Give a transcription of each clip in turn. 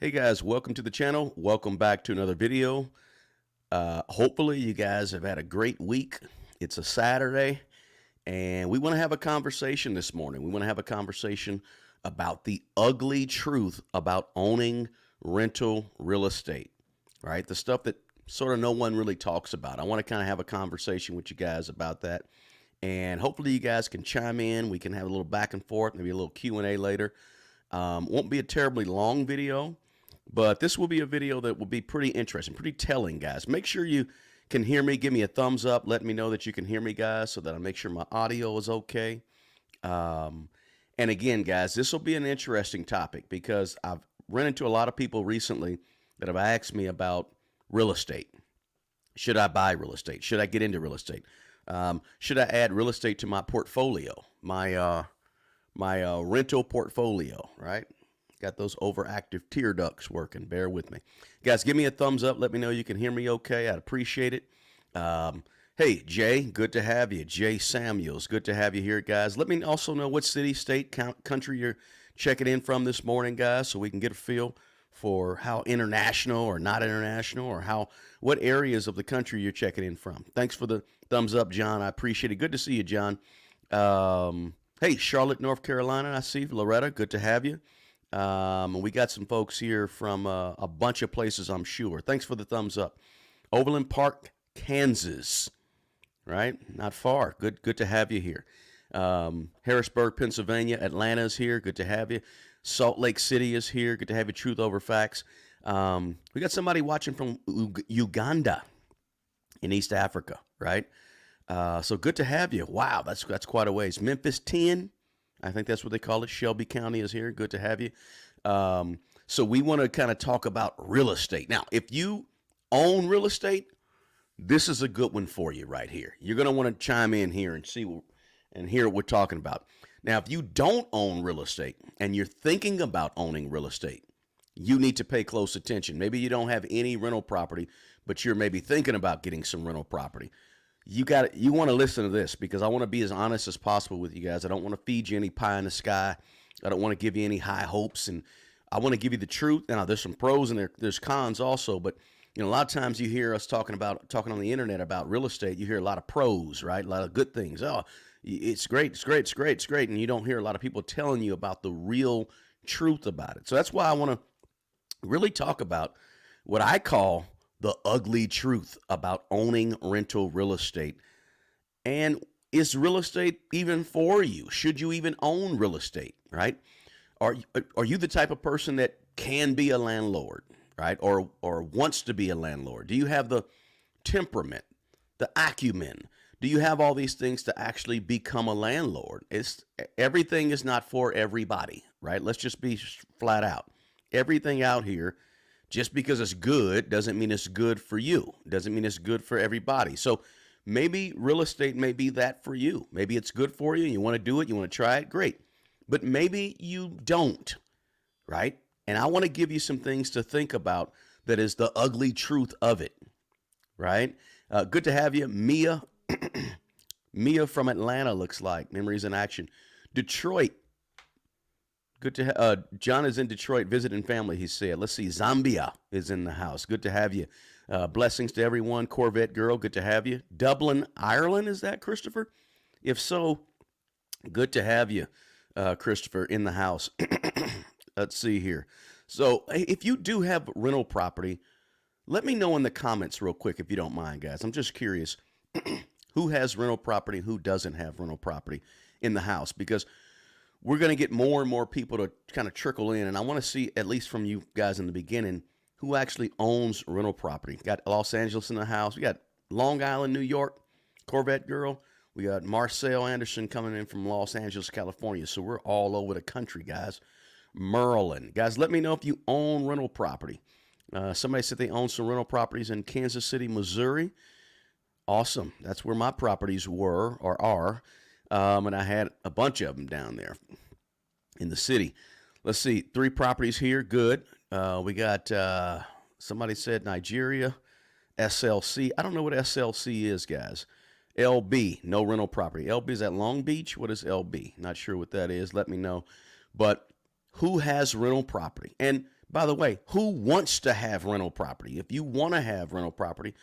Hey guys, welcome to the channel. Welcome back to another video. Hopefully you guys have had a great week. It's a Saturday and we want to have a conversation this morning. We want to have a conversation about the ugly truth about owning rental real estate, right? The stuff that sort of no one really talks about. I want to kind of have a conversation with you guys about that. And hopefully you guys can chime in. We can have a little back and forth, maybe a little Q&A later. Won't be a terribly long video, but this will be a video that will be pretty interesting, pretty telling, guys. Make sure you can hear me. Give me a thumbs up. Let me know that you can hear me, guys, so that I make sure my audio is okay. And again, guys, this will be an interesting topic because I've run into a lot of people recently that have asked me about real estate. Should I buy real estate? Should I get into real estate? Should I add real estate to my portfolio, my rental portfolio, right? Got those overactive tear ducts working. Bear with me. Guys, give me a thumbs up. Let me know you can hear me okay. I'd appreciate it. Hey, Jay, good to have you. Jay Samuels, good to have you here, guys. Let me also know what city, state, country you're checking in from this morning, guys, so we can get a feel for how international or not international or what areas of the country you're checking in from. Thanks for the thumbs up, John. I appreciate it. Good to see you, John. Hey, Charlotte, North Carolina, I see. Loretta, good to have you. We got some folks here from a bunch of places, I'm sure. Thanks for the thumbs up. Overland Park, Kansas, right? Not far. Good to have you here. Harrisburg, Pennsylvania, Atlanta is here. Good to have you. Salt Lake City is here. Good to have you. Truth Over Facts. We got somebody watching from Uganda in East Africa, right? So good to have you. Wow, that's quite a ways. Memphis 10, I think that's what they call it. Shelby County is here. Good to have you. So we want to kind of talk about real estate. Now, if you own real estate, this is a good one for you right here. You're going to want to chime in here and hear what we're talking about. Now, if you don't own real estate and you're thinking about owning real estate, you need to pay close attention. Maybe you don't have any rental property, but you're maybe thinking about getting some rental property. You want to listen to this because I want to be as honest as possible with you guys. I don't want to feed you any pie in the sky. I don't want to give you any high hopes, and I want to give you the truth. Now, there's some pros and there's cons also, but a lot of times you hear us talking on the internet about real estate. You hear a lot of pros, right? A lot of good things. Oh, it's great, it's great, it's great, it's great, and you don't hear a lot of people telling you about the real truth about it. So that's why I want to really talk about what I call the ugly truth about owning rental real estate. And is real estate even for you? Should you even own real estate, right? Are you the type of person that can be a landlord, right? Or wants to be a landlord? Do you have the temperament, the acumen? Do you have all these things to actually become a landlord? Everything is not for everybody, right? Let's just be flat out. Everything out here, just because it's good doesn't mean it's good for you. Doesn't mean it's good for everybody. So maybe real estate may be that for you. Maybe it's good for you. You want to do it. You want to try it. Great. But maybe you don't, right? And I want to give you some things to think about that is the ugly truth of it, right? Good to have you. Mia. Mia from Atlanta looks like. Memories in action. Detroit. Good to John is in Detroit visiting family, he said. Let's see. Zambia is in the house. Good to have you. Blessings to everyone. Corvette girl, good to have you. Dublin, Ireland, is that Christopher? If so, good to have you, Christopher, in the house. Let's see here. So if you do have rental property, let me know in the comments real quick if you don't mind, guys. I'm just curious who has rental property, who doesn't have rental property in the house, because we're going to get more and more people to kind of trickle in. And I want to see, at least from you guys in the beginning, who actually owns rental property. Got Los Angeles in the house. We got Long Island, New York, Corvette girl. We got Marcel Anderson coming in from Los Angeles, California. So we're all over the country, guys. Maryland. Guys, let me know if you own rental property. Somebody said they own some rental properties in Kansas City, Missouri. Awesome. That's where my properties were or are. And I had a bunch of them down there in the city. Let's see, 3 properties here. Good. We got, somebody said Nigeria, SLC. I don't know what SLC is, guys. LB, no rental property. LB, is that Long Beach? What is LB? Not sure what that is. Let me know. But who has rental property? And By the way, who wants to have rental property? If you want to have rental property,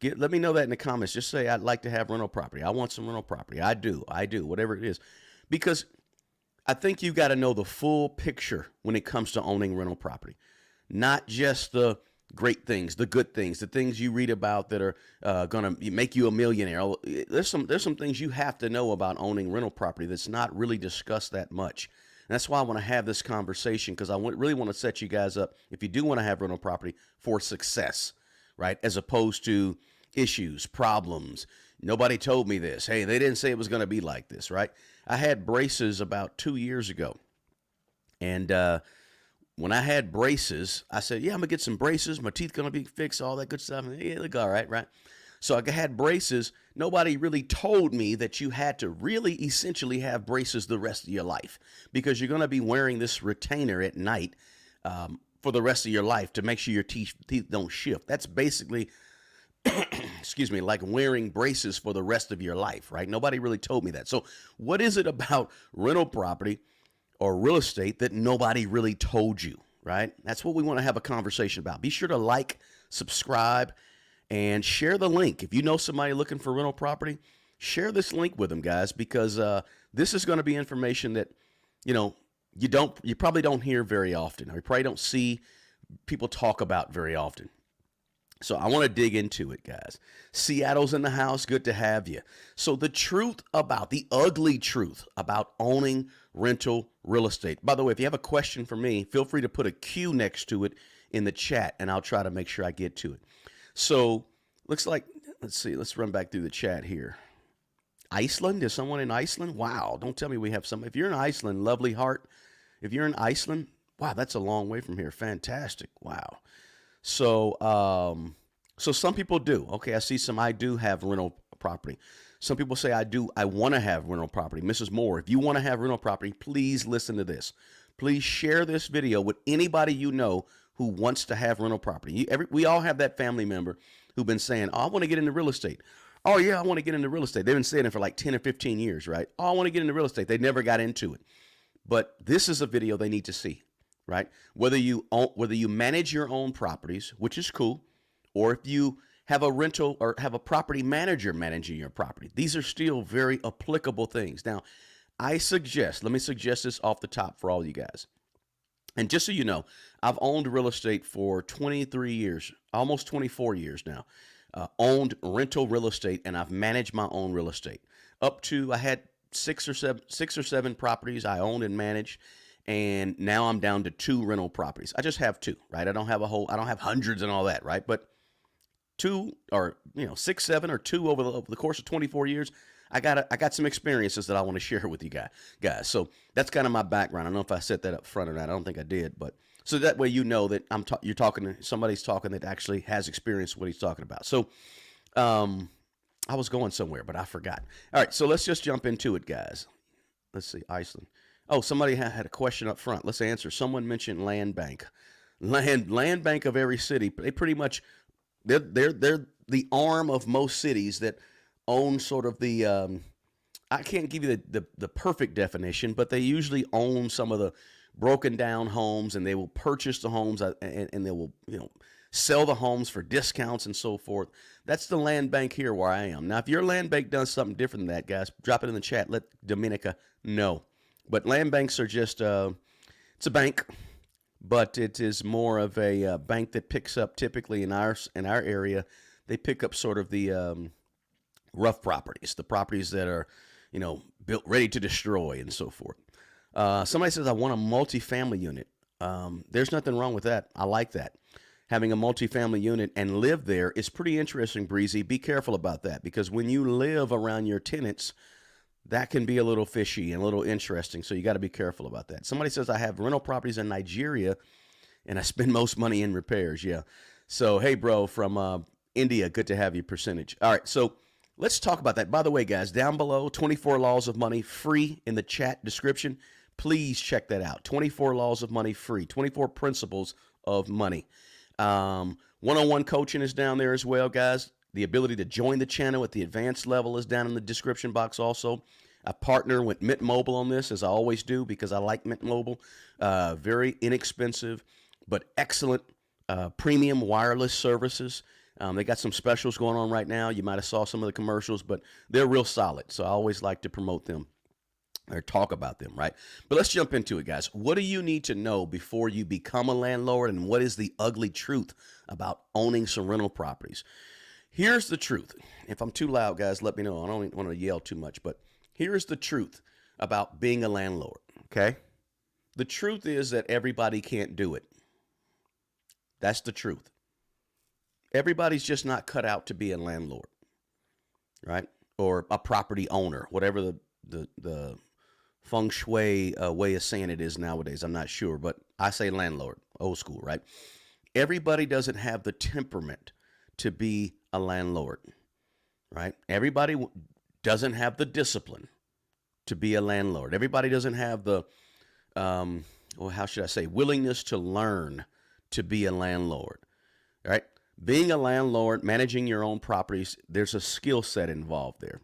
let me know that in the comments. Just say, I'd like to have rental property. I want some rental property. I do, whatever it is. Because I think you got to know the full picture when it comes to owning rental property, not just the great things, the good things, the things you read about that are going to make you a millionaire. There's some things you have to know about owning rental property that's not really discussed that much. And that's why I want to have this conversation, because I really want to set you guys up, if you do want to have rental property, for success, right? As opposed to issues, problems. Nobody told me this. Hey, they didn't say it was going to be like this, right? I had braces about 2 years ago. And when I had braces, I said, yeah, I'm going to get some braces. My teeth going to be fixed, all that good stuff. And yeah, look all right, right? So I had braces. Nobody really told me that you had to really essentially have braces the rest of your life, because you're going to be wearing this retainer at night for the rest of your life to make sure your teeth don't shift. That's basically, excuse me, like wearing braces for the rest of your life, right? Nobody really told me that. So what is it about rental property or real estate that nobody really told you, right? That's what we want to have a conversation about. Be sure to like, subscribe, and share the link. If you know somebody looking for rental property, share this link with them, guys, because this is going to be information that, you probably don't hear very often, or you probably don't see people talk about very often. So I want to dig into it, guys. Seattle's in the house. Good to have you. So the ugly truth about owning rental real estate. By the way, if you have a question for me, feel free to put a Q next to it in the chat, and I'll try to make sure I get to it. So looks like, let's see, let's run back through the chat here. Iceland? Is someone in Iceland? Wow. Don't tell me we have some. If you're in Iceland, lovely heart. If you're in Iceland, wow, that's a long way from here. Fantastic. Wow. So, so some people do. Okay, I see some. I do have rental property. Some people say I want to have rental property. Mrs. Moore, if you want to have rental property, please listen to this. Please share this video with anybody you know who wants to have rental property. We all have that family member who've been saying, oh, I want to get into real estate. Oh, yeah, I want to get into real estate. They've been saying it for like 10 or 15 years, right? Oh, I want to get into real estate. They never got into it. But this is a video they need to see, right? Whether you manage your own properties, which is cool, or if you have a rental or have a property manager managing your property. These are still very applicable things. Now, let me suggest this off the top for all you guys. And just so you know, I've owned real estate for 23 years, almost 24 years now. Owned rental real estate, and I've managed my own real estate. I had six or seven properties I owned and managed, and now I'm down to 2 rental properties. I just have 2, right? I don't have hundreds and all that, right? But 2, or 6, 7, or 2 over the course of 24 years. I got some experiences that I want to share with you guys. So that's kind of my background. I don't know if I set that up front or not. I don't think I did, but so that way you know that you're talking to somebody's talking that actually has experience what he's talking about. So I was going somewhere, but I forgot. All right, so let's just jump into it, guys. Let's see, Iceland. Oh, somebody had a question up front. Let's answer. Someone mentioned land bank. Land bank of every city. They pretty much they're the arm of most cities that own sort of the I can't give you the perfect definition, but they usually own some of the broken down homes, and they will purchase the homes and they will sell the homes for discounts and so forth. That's the land bank here where I am. Now, if your land bank does something different than that, guys, drop it in the chat. Let Dominica know. But land banks are just it's a bank, but it is more of a bank that picks up, typically in our area, they pick up sort of the rough properties, the properties that are built ready to destroy and so forth. Somebody says, I want a multifamily unit. There's nothing wrong with that. I like that. Having a multifamily unit and live there is pretty interesting, Breezy. Be careful about that, because when you live around your tenants, that can be a little fishy and a little interesting. So you got to be careful about that. Somebody says, I have rental properties in Nigeria and I spend most money in repairs. Yeah. So, hey, bro, from India, good to have you, percentage. All right. So let's talk about that. By the way, guys, down below, 24 Laws of Money, free in the chat description. Please check that out. 24 Laws of Money, free. 24 Principles of Money. One-on-one coaching is down there as well, guys. The ability to join the channel at the advanced level is down in the description box also. I partner with Mint Mobile on this, as I always do, because I like Mint Mobile. Very inexpensive, but excellent premium wireless services. They got some specials going on right now. You might have saw some of the commercials, but they're real solid. So I always like to promote them or talk about them, right? But let's jump into it, guys. What do you need to know before you become a landlord, and what is the ugly truth about owning some rental properties? Here's the truth. If I'm too loud, guys, let me know. I don't want to yell too much, but here's the truth about being a landlord, okay? The truth is that everybody can't do it. That's the truth. Everybody's just not cut out to be a landlord, right? Or a property owner, whatever the feng shui way of saying it is nowadays. I'm not sure, but I say landlord, old school, right? Everybody doesn't have the temperament to be a landlord, right? Everybody doesn't have the discipline to be a landlord. Everybody doesn't have the, well, how should I say, willingness to learn to be a landlord, right? Being a landlord, managing your own properties, there's a skill set involved there.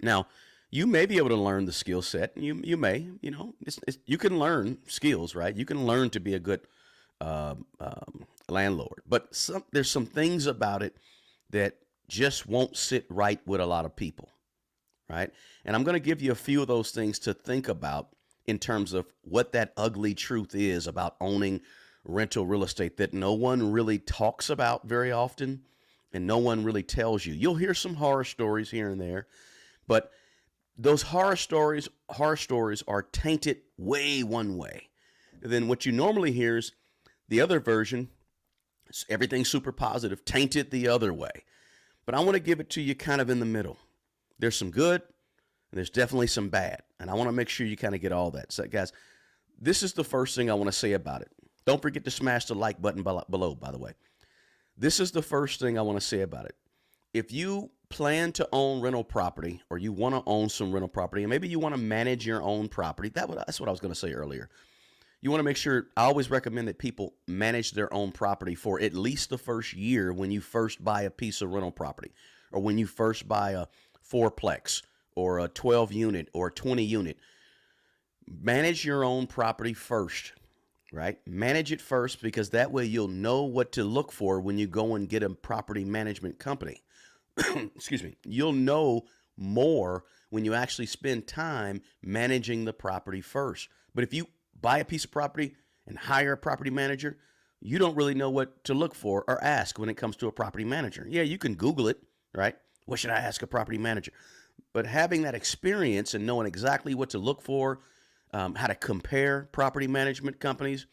Now, you may be able to learn the skill set. You may, you can learn skills, right? You can learn to be a good landlord. But there's some things about it that just won't sit right with a lot of people, right? And I'm going to give you a few of those things to think about in terms of what that ugly truth is about owning rental real estate that no one really talks about very often and no one really tells you. You'll hear some horror stories here and there, but those horror stories are tainted way one way. And then what you normally hear is the other version, everything's super positive, tainted the other way. But I want to give it to you kind of in the middle. There's some good, and there's definitely some bad. And I want to make sure you kind of get all that. So, guys, this is the first thing I want to say about it. Don't forget to smash the like button below, by the way. This is the first thing I want to say about it. If you plan to own rental property, or you want to own some rental property, and maybe you want to manage your own property, that's what I was going to say earlier. You want to make sure, I always recommend that people manage their own property for at least the first year when you first buy a piece of rental property, or when you first buy a fourplex, or a 12 unit, or a 20 unit. Manage your own property first. Right? Manage it first, because that way you'll know what to look for when you go and get a property management company. Excuse me. You'll know more when you actually spend time managing the property first. But if you buy a piece of property and hire a property manager, you don't really know what to look for or ask when it comes to a property manager. Yeah, you can Google it, right? What should I ask a property manager? But having that experience and knowing exactly what to look for, how to compare property management companies,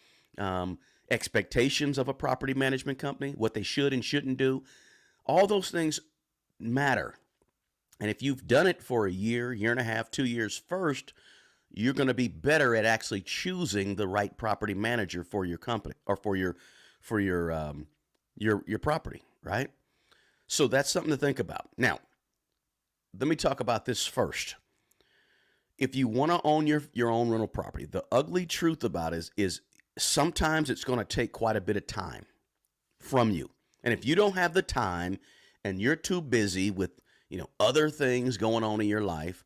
expectations of a property management company, what they should and shouldn't do, all those things matter. And if you've done it for a year, year and a half, 2 years first, you're going to be better at actually choosing the right property manager for your company or for your property, right? So that's something to think about. Now, let me talk about this first. If you want to own your own rental property, the ugly truth about it is sometimes it's going to take quite a bit of time from you. And if you don't have the time and you're too busy with, other things going on in your life,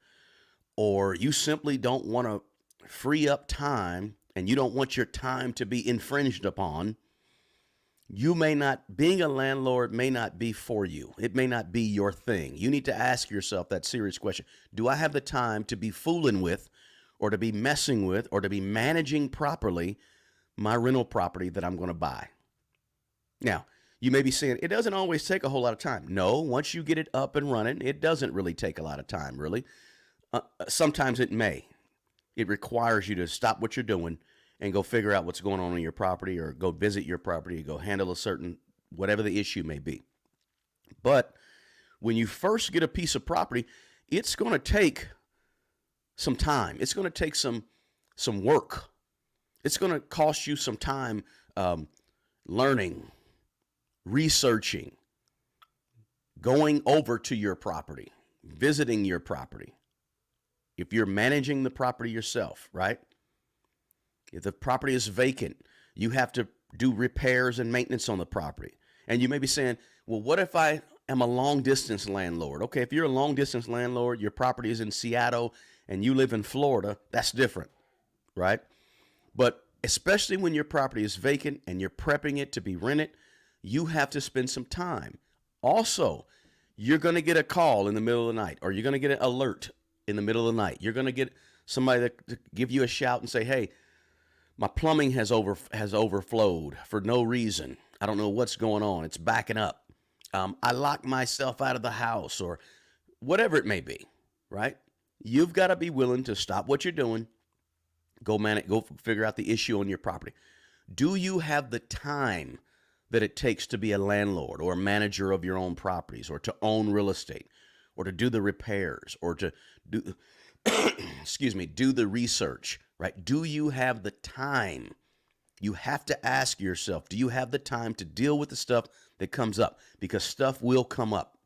or you simply don't want to free up time and you don't want your time to be infringed upon, being a landlord may not be for you. It may not be your thing. You need to ask yourself that serious question. Do I have the time to be fooling with, or to be messing with, or to be managing properly my rental property that I'm going to buy? Now, you may be saying, it doesn't always take a whole lot of time. No, once you get it up and running, it doesn't really take a lot of time, really. Sometimes it may. It requires you to stop what you're doing and go figure out what's going on in your property, or go visit your property, go handle whatever the issue may be. But when you first get a piece of property, it's going to take some time. It's going to take some work. It's going to cost you some time learning, researching, going over to your property, visiting your property. If you're managing the property yourself, right? If the property is vacant, you have to do repairs and maintenance on the property. And you may be saying, well, what if I am a long distance landlord? Okay, if you're a long distance landlord, your property is in Seattle and you live in Florida, that's different, right? But especially when your property is vacant and you're prepping it to be rented, you have to spend some time. Also, you're going to get a call in the middle of the night, or you're going to get an alert in the middle of the night. You're going to get somebody to give you a shout and say, hey, my plumbing has overflowed for no reason. I don't know what's going on. It's backing up. I locked myself out of the house, or whatever it may be, right? You've got to be willing to stop what you're doing, go figure out the issue on your property. Do you have the time that it takes to be a landlord or a manager of your own properties, or to own real estate, or to do the repairs, or to do, do the research, right? Do you have the time? You have to ask yourself, do you have the time to deal with the stuff that comes up? Because stuff will come up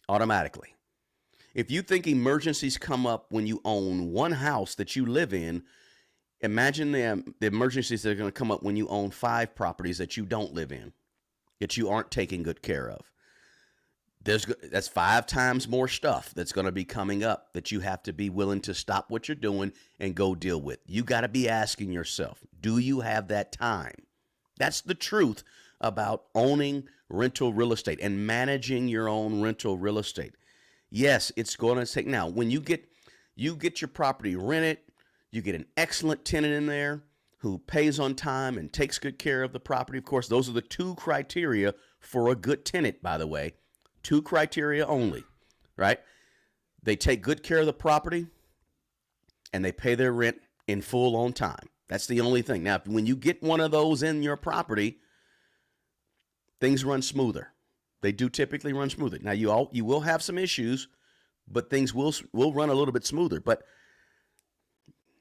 automatically. If you think emergencies come up when you own one house that you live in, imagine the emergencies that are going to come up when you own 5 properties that you don't live in, that you aren't taking good care of. That's 5 times more stuff that's going to be coming up that you have to be willing to stop what you're doing and go deal with. You got to be asking yourself, do you have that time? That's the truth about owning rental real estate and managing your own rental real estate. Yes, it's going to take, now when you get your property rented, you get an excellent tenant in there who pays on time and takes good care of the property. Of course, those are the 2 criteria for a good tenant, by the way. 2 criteria only, right? They take good care of the property and they pay their rent in full on time. That's the only thing. Now, when you get one of those in your property, things run smoother. They do typically run smoother. Now, you will have some issues, but things will run a little bit smoother. But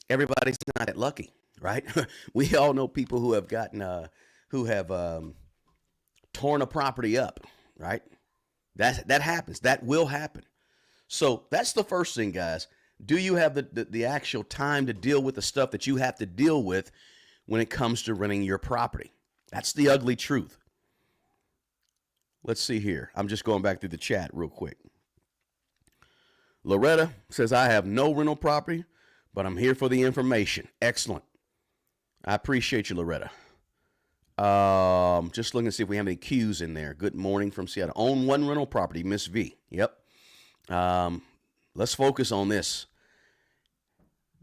everybody's not that lucky, right? We all know people who have torn a property up, right? That happens. That will happen. So that's the first thing, guys. Do you have the actual time to deal with the stuff that you have to deal with when it comes to renting your property? That's the ugly truth. Let's see here. I'm just going back through the chat real quick. Loretta says, I have no rental property, but I'm here for the information. Excellent. I appreciate you, Loretta. Just looking to see if we have any Q's in there. Good morning from Seattle. Own 1 rental property, Miss V. Yep. Let's focus on this.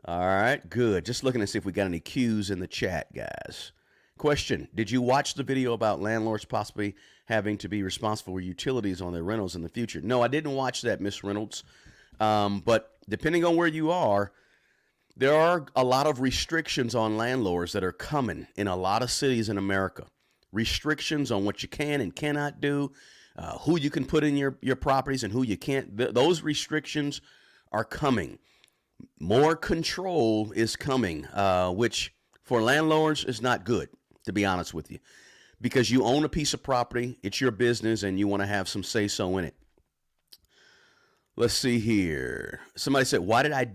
All right, good. Just looking to see if we got any Q's in the chat, guys. Question, did you watch the video about landlords possibly having to be responsible for utilities on their rentals in the future? No, I didn't watch that, Miss Reynolds. But depending on where you are, there are a lot of restrictions on landlords that are coming in a lot of cities in America. Restrictions on what you can and cannot do, who you can put in your properties and who you can't. Those restrictions are coming. More control is coming, which for landlords is not good, to be honest with you, because you own a piece of property, it's your business, and you want to have some say-so in it. Let's see here. Somebody said, why did I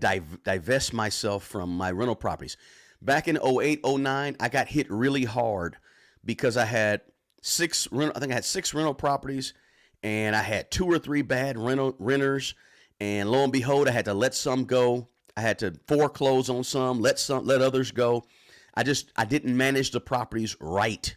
divest myself from my rental properties? Back in 08, 09, I got hit really hard because I had 6 rental properties, and I had 2 or 3 bad renters, and lo and behold, I had to let some go. I had to foreclose on some, let others go. I didn't manage the properties right.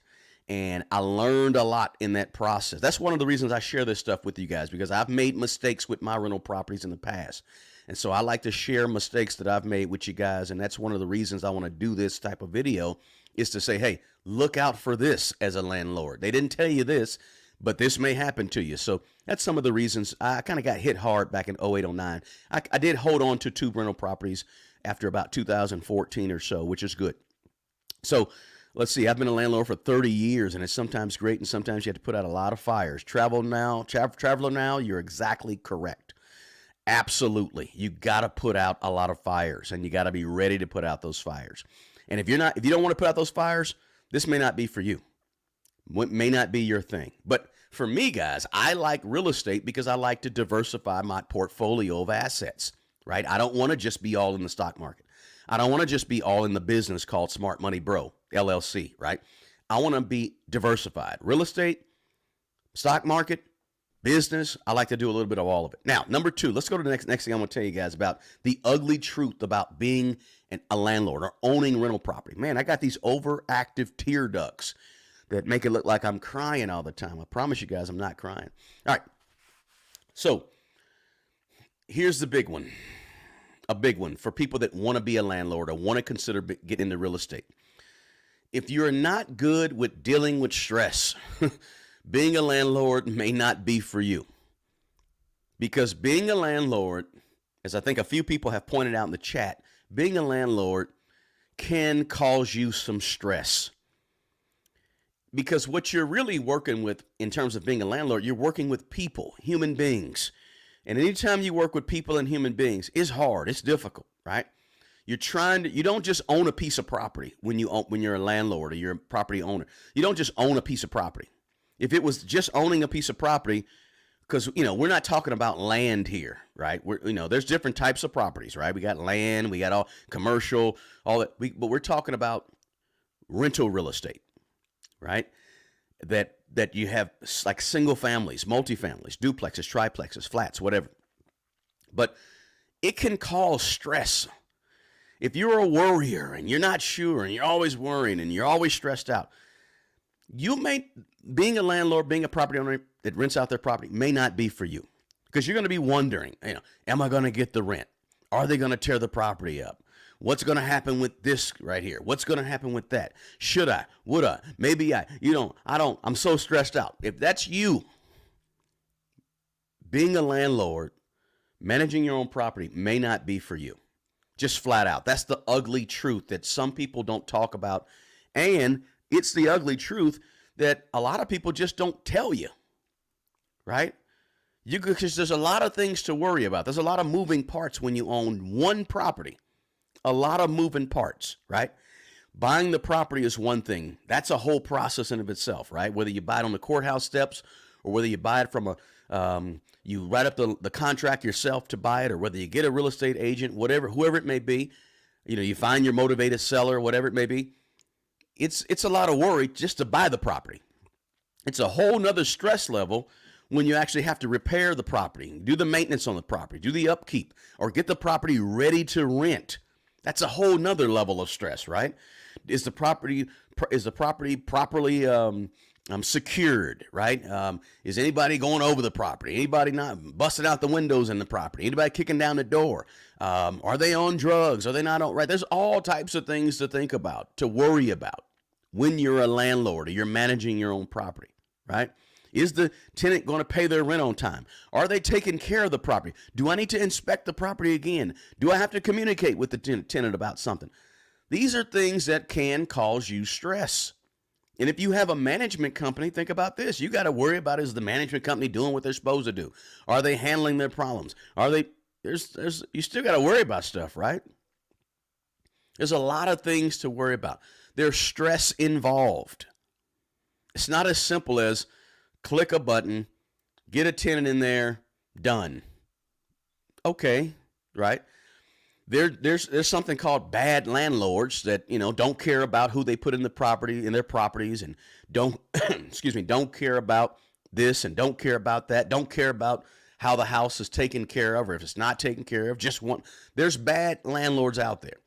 And I learned a lot in that process. That's one of the reasons I share this stuff with you guys, because I've made mistakes with my rental properties in the past. And so I like to share mistakes that I've made with you guys. And that's one of the reasons I want to do this type of video, is to say, hey, look out for this as a landlord. They didn't tell you this, but this may happen to you. So that's some of the reasons I kind of got hit hard back in 08, 09. I did hold on to 2 rental properties after about 2014 or so, which is good. So let's see, I've been a landlord for 30 years, and it's sometimes great, and sometimes you have to put out a lot of fires. Traveler now, you're exactly correct. Absolutely. You got to put out a lot of fires, and you got to be ready to put out those fires. And if you don't want to put out those fires, this may not be for you. It may not be your thing. But for me, guys, I like real estate because I like to diversify my portfolio of assets, right? I don't want to just be all in the stock market. I don't want to just be all in the business called Smart Money Bro, LLC, right? I want to be diversified. Real estate, stock market, business. I like to do a little bit of all of it. Now, number two, let's go to the next thing I'm going to tell you guys about the ugly truth about being a landlord or owning rental property. Man, I got these overactive tear ducts that make it look like I'm crying all the time. I promise you guys I'm not crying. All right. So here's the big one. A big one for people that want to be a landlord or want to consider getting into real estate. If you're not good with dealing with stress, being a landlord may not be for you. Because being a landlord, as I think a few people have pointed out in the chat, being a landlord can cause you some stress. Because what you're really working with in terms of being a landlord, you're working with people, human beings. And anytime you work with people and human beings, it's hard, it's difficult, right? You don't just own a piece of property when you're a landlord or you're a property owner. You don't just own a piece of property. If it was just owning a piece of property, because we're not talking about land here, right? There's different types of properties, right? We got land, we got all commercial, all that. But we're talking about rental real estate, right? That you have like single families, multifamilies, duplexes, triplexes, flats, whatever. But it can cause stress. If you're a worrier and you're not sure and you're always worrying and you're always stressed out, being a landlord, being a property owner that rents out their property may not be for you, because you're going to be wondering, am I going to get the rent? Are they going to tear the property up? What's going to happen with this right here? What's going to happen with that? Should I? Would I? Maybe I don't. I'm so stressed out. If that's you, being a landlord, managing your own property may not be for you. Just flat out. That's the ugly truth that some people don't talk about. And it's the ugly truth that a lot of people just don't tell you, right? Because there's a lot of things to worry about. There's a lot of moving parts when you own one property. A lot of moving parts, right? Buying the property is one thing. That's a whole process in of itself, right? Whether you buy it on the courthouse steps or whether you buy it from you write up the contract yourself to buy it, or whether you get a real estate agent, whoever it may be, you find your motivated seller, whatever it may be. It's a lot of worry just to buy the property. It's a whole nother stress level when you actually have to repair the property, do the maintenance on the property, do the upkeep, or get the property ready to rent. That's a whole nother level of stress, right? Is the property properly secured, right? Is anybody going over the property? Anybody not busting out the windows in the property? Anybody kicking down the door? Are they on drugs? Are they not on, right? There's all types of things to think about, to worry about when you're a landlord or you're managing your own property, right? Is the tenant going to pay their rent on time? Are they taking care of the property? Do I need to inspect the property again? Do I have to communicate with the tenant about something? These are things that can cause you stress. And if you have a management company, think about this. You got to worry about, is the management company doing what they're supposed to do? Are they handling their problems? You still got to worry about stuff, right? There's a lot of things to worry about. There's stress involved. It's not as simple as click a button, get a tenant in there, done. Okay, right? There's something called bad landlords that don't care about who they put in their properties, and don't don't care about this and don't care about that, don't care about how the house is taken care of, or if it's not taken care of. There's bad landlords out there.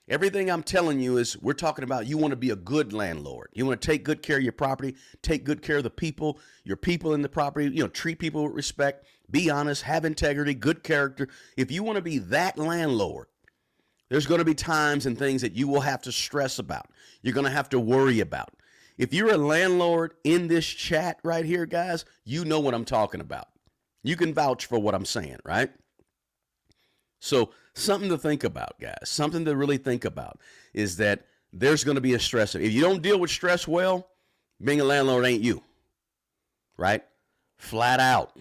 Everything I'm telling you is, we're talking about, you want to be a good landlord. You want to take good care of your property, take good care of the people, your people in the property, treat people with respect, be honest, have integrity, good character. If you want to be that landlord, there's going to be times and things that you will have to stress about. You're going to have to worry about. If you're a landlord in this chat right here, guys, you know what I'm talking about. You can vouch for what I'm saying, right? So something to think about, guys, something to really think about is that there's going to be a stress. If you don't deal with stress well, being a landlord ain't you, right? Flat out,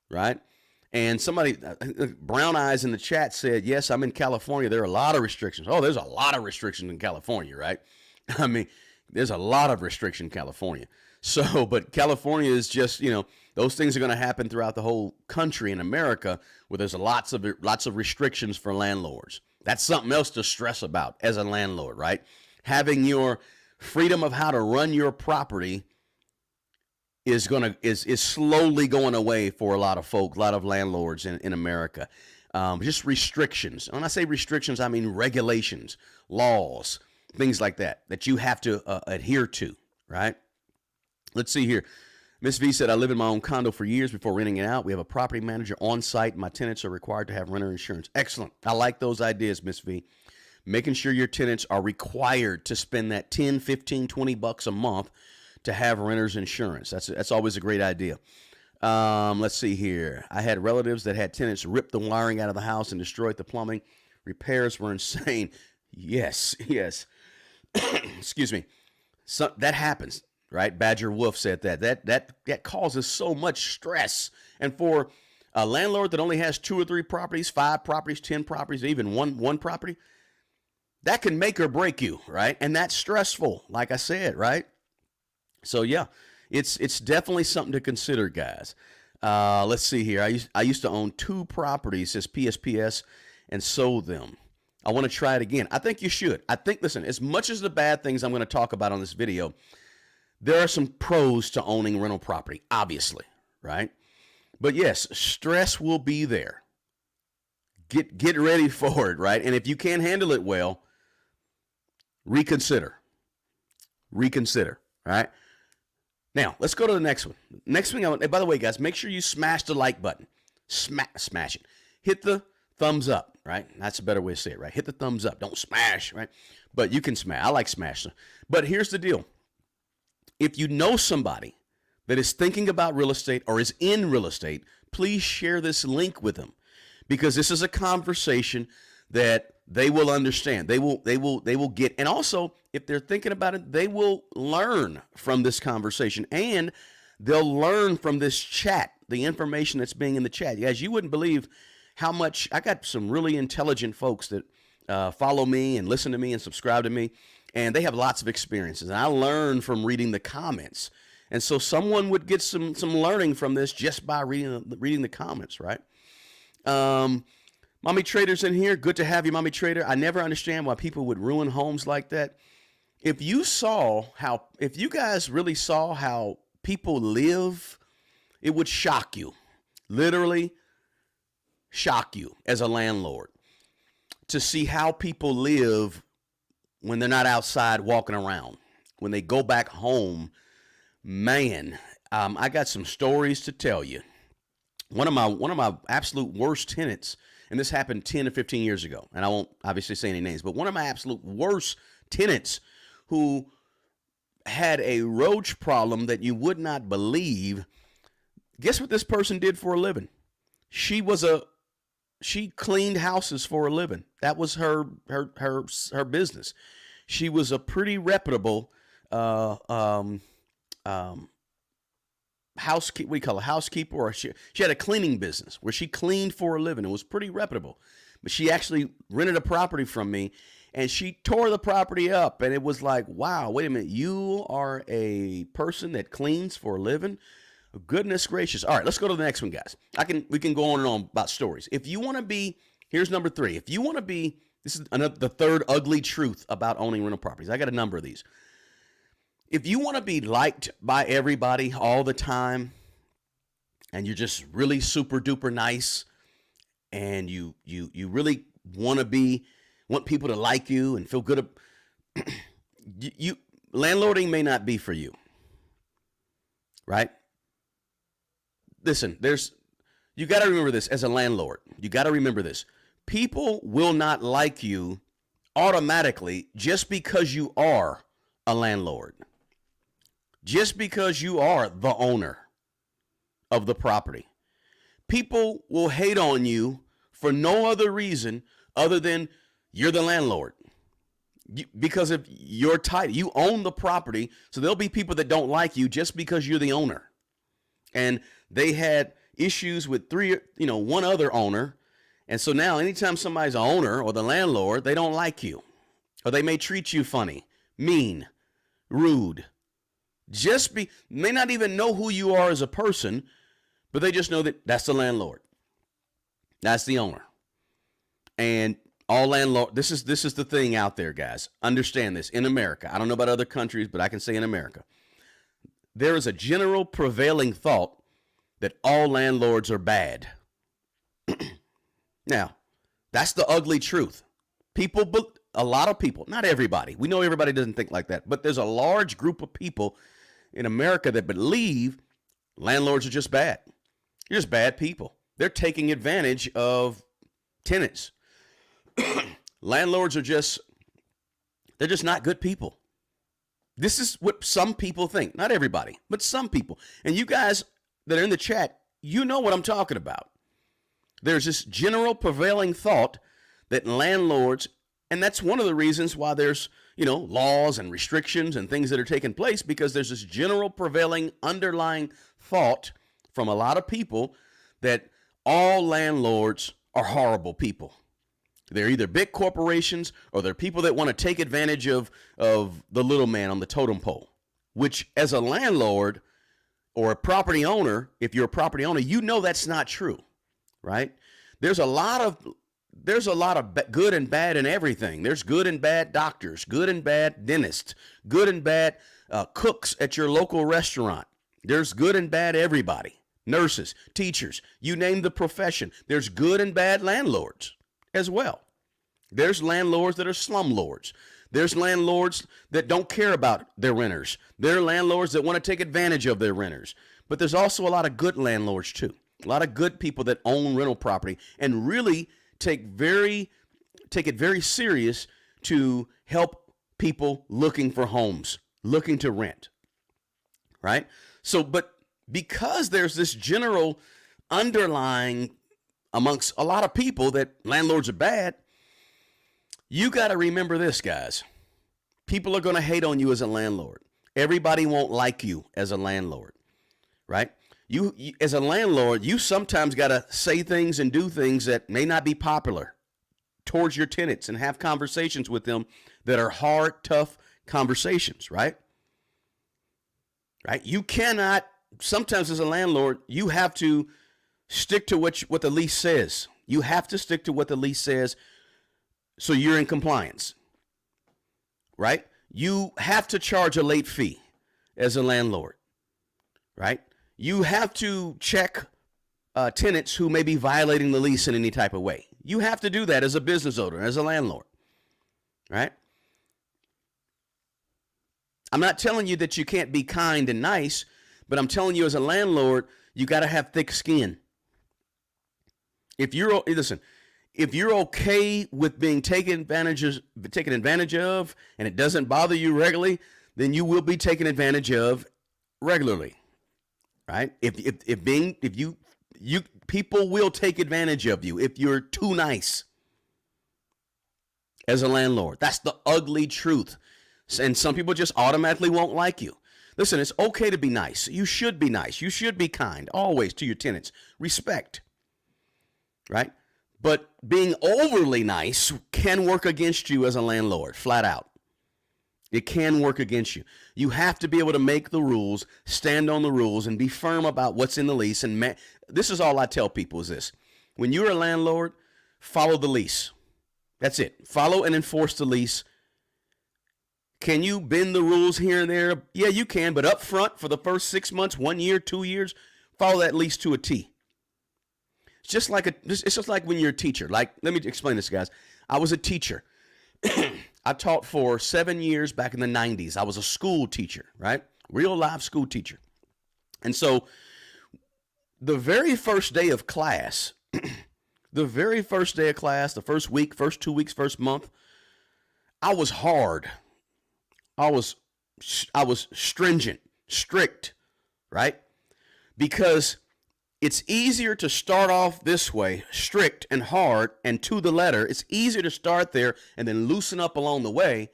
right? And somebody, Brown Eyes in the chat said, yes, I'm in California. There are a lot of restrictions. Oh, there's a lot of restrictions in California, right? I mean, there's a lot of restriction in California. So, but California is just, those things are going to happen throughout the whole country in America, where there's lots of restrictions for landlords. That's something else to stress about as a landlord, right? Having your freedom of how to run your property is slowly going away for a lot of folk, a lot of landlords in America. Just restrictions. When I say restrictions, I mean regulations, laws, things like that you have to adhere to, right? Let's see here. Miss V said, I live in my own condo for years before renting it out. We have a property manager on site. My tenants are required to have renter insurance. Excellent. I like those ideas, Miss V. Making sure your tenants are required to spend that 10, 15, 20 bucks a month to have renter's insurance. That's always a great idea. Let's see here. I had relatives that had tenants rip the wiring out of the house and destroyed the plumbing. Repairs were insane. Yes. Excuse me. So that happens, right? Badger Wolf said that causes so much stress. And for a landlord that only has 2 or 3 properties, 5 properties, 10 properties, even one property, that can make or break you, right? And that's stressful, like I said, right? So yeah, it's definitely something to consider, guys. Let's see here. I used to own 2 properties, says PSPS, and sold them. I want to try it again. I think you should. Listen, as much as the bad things I'm going to talk about on this video, there are some pros to owning rental property, obviously, right? But yes, stress will be there. Get ready for it, right? And if you can't handle it well, reconsider, right? Now, let's go to the next one. Next thing, by the way, guys, make sure you smash the like button. Smash it. Hit the thumbs up, right? That's a better way to say it, right? Hit the thumbs up. Don't smash, right? But you can smash. I like smash. But here's the deal. If you know somebody that is thinking about real estate or is in real estate, please share this link with them, because this is a conversation that they will understand. They will get. And also, if they're thinking about it, they will learn from this conversation, and they'll learn from this chat, the information that's being in the chat. Guys, you wouldn't believe how much I got some really intelligent folks that follow me and listen to me and subscribe to me, and they have lots of experiences. And I learn from reading the comments. And so someone would get some learning from this just by reading the comments, right? Mommy Trader's in here. Good to have you, Mommy Trader. I never understand why people would ruin homes like that. If you guys really saw how people live, it would shock you. Literally shock you as a landlord to see how people live when they're not outside walking around. When they go back home, man, I got some stories to tell you. One of my absolute worst tenants, and this happened 10 or 15 years ago, and I won't obviously say any names, but one of my absolute worst tenants who had a roach problem that you would not believe. Guess what this person did for a living? She cleaned houses for a living. That was her business. She was a pretty reputable housekeeper. We call a housekeeper, or she had a cleaning business where she cleaned for a living. It was pretty reputable. But she actually rented a property from me, and she tore the property up. And it was like, wow, wait a minute, you are a person that cleans for a living? Goodness gracious. All right, let's go to the next one, guys. We can go on and on about stories. If you want to be, here's number 3. If you want to be, this is the third ugly truth about owning rental properties. I got a number of these. If you want to be liked by everybody all the time, and you're just really super duper nice, and you really want people to like you and feel good, landlording may not be for you, right? Listen, you got to remember this as a landlord. You got to remember this. People will not like you automatically just because you are a landlord. Just because you are the owner of the property. People will hate on you for no other reason other than you're the landlord. Because of your title. You own the property, so there'll be people that don't like you just because you're the owner. And they had issues with one other owner. And so now anytime somebody's an owner or the landlord, they don't like you. Or they may treat you funny, mean, rude. May not even know who you are as a person, but they just know that's the landlord. That's the owner. And all landlord, this is the thing out there, guys. Understand this. In America, I don't know about other countries, but I can say in America, there is a general prevailing thought that all landlords are bad. Now, that's the ugly truth. A lot of people, not everybody, we know everybody doesn't think like that, but there's a large group of people in America that believe landlords are just bad. They're just bad people. They're taking advantage of tenants. Landlords are they're just not good people. This is what some people think. Not everybody, but some people. And you guys that are in the chat, you know what I'm talking about. There's this general prevailing thought that landlords, and that's one of the reasons why there's, laws and restrictions and things that are taking place, because there's this general prevailing underlying thought from a lot of people that all landlords are horrible people. They're either big corporations or they're people that want to take advantage of the little man on the totem pole, which as a landlord or a property owner, if you're a property owner, you know that's not true, right? There's a lot of good and bad in everything. There's good and bad doctors, good and bad dentists, good and bad cooks at your local restaurant. There's good and bad everybody. Nurses, teachers, you name the profession. There's good and bad landlords as well. There's landlords that are slumlords. There's landlords that don't care about their renters. There are landlords that want to take advantage of their renters. But there's also a lot of good landlords too. A lot of good people that own rental property and really take it very serious to help people looking for homes, looking to rent. Right? So, but because there's this general underlying amongst a lot of people that landlords are bad, you got to remember this, guys. People are going to hate on you as a landlord. Everybody won't like you as a landlord, right? You as a landlord, you sometimes got to say things and do things that may not be popular towards your tenants and have conversations with them that are hard, tough conversations, right? Right? You cannot, sometimes as a landlord, you have to stick to what the lease says. You have to stick to what the lease says so you're in compliance, right? You have to charge a late fee as a landlord, right? You have to check tenants who may be violating the lease in any type of way. You have to do that as a business owner, as a landlord, right? I'm not telling you that you can't be kind and nice, but I'm telling you as a landlord, you got to have thick skin. If you're okay with being taken advantage of, and it doesn't bother you regularly, then you will be taken advantage of regularly, right? People will take advantage of you if you're too nice as a landlord. That's the ugly truth. And some people just automatically won't like you. Listen, it's okay to be nice. You should be nice. You should be kind always to your tenants. Respect, right? But being overly nice can work against you as a landlord, flat out. It can work against you. You have to be able to make the rules, stand on the rules, and be firm about what's in the lease. And this is all I tell people is this. When you're a landlord, follow the lease. That's it. Follow and enforce the lease. Can you bend the rules here and there? Yeah, you can. But up front, for the first 6 months, 1 year, 2 years, follow that lease to a T. It's just like when you're a teacher. Like, let me explain this, guys. I was a teacher. I taught for 7 years back in the 90s. I was a school teacher, right? Real live school teacher. And so the very first day of class, the first week, first 2 weeks, first month, I was hard. I was stringent, strict, right? Because it's easier to start off this way, strict and hard and to the letter. It's easier to start there and then loosen up along the way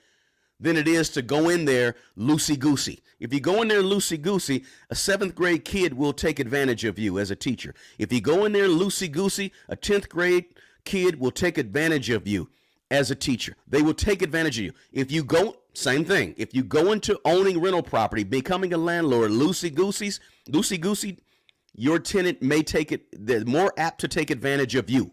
than it is to go in there loosey-goosey. If you go in there loosey-goosey, a 7th grade kid will take advantage of you as a teacher. If you go in there loosey-goosey, a 10th grade kid will take advantage of you as a teacher. They will take advantage of you. Same thing. If you go into owning rental property, becoming a landlord, loosey-goosey, your tenant may they're more apt to take advantage of you.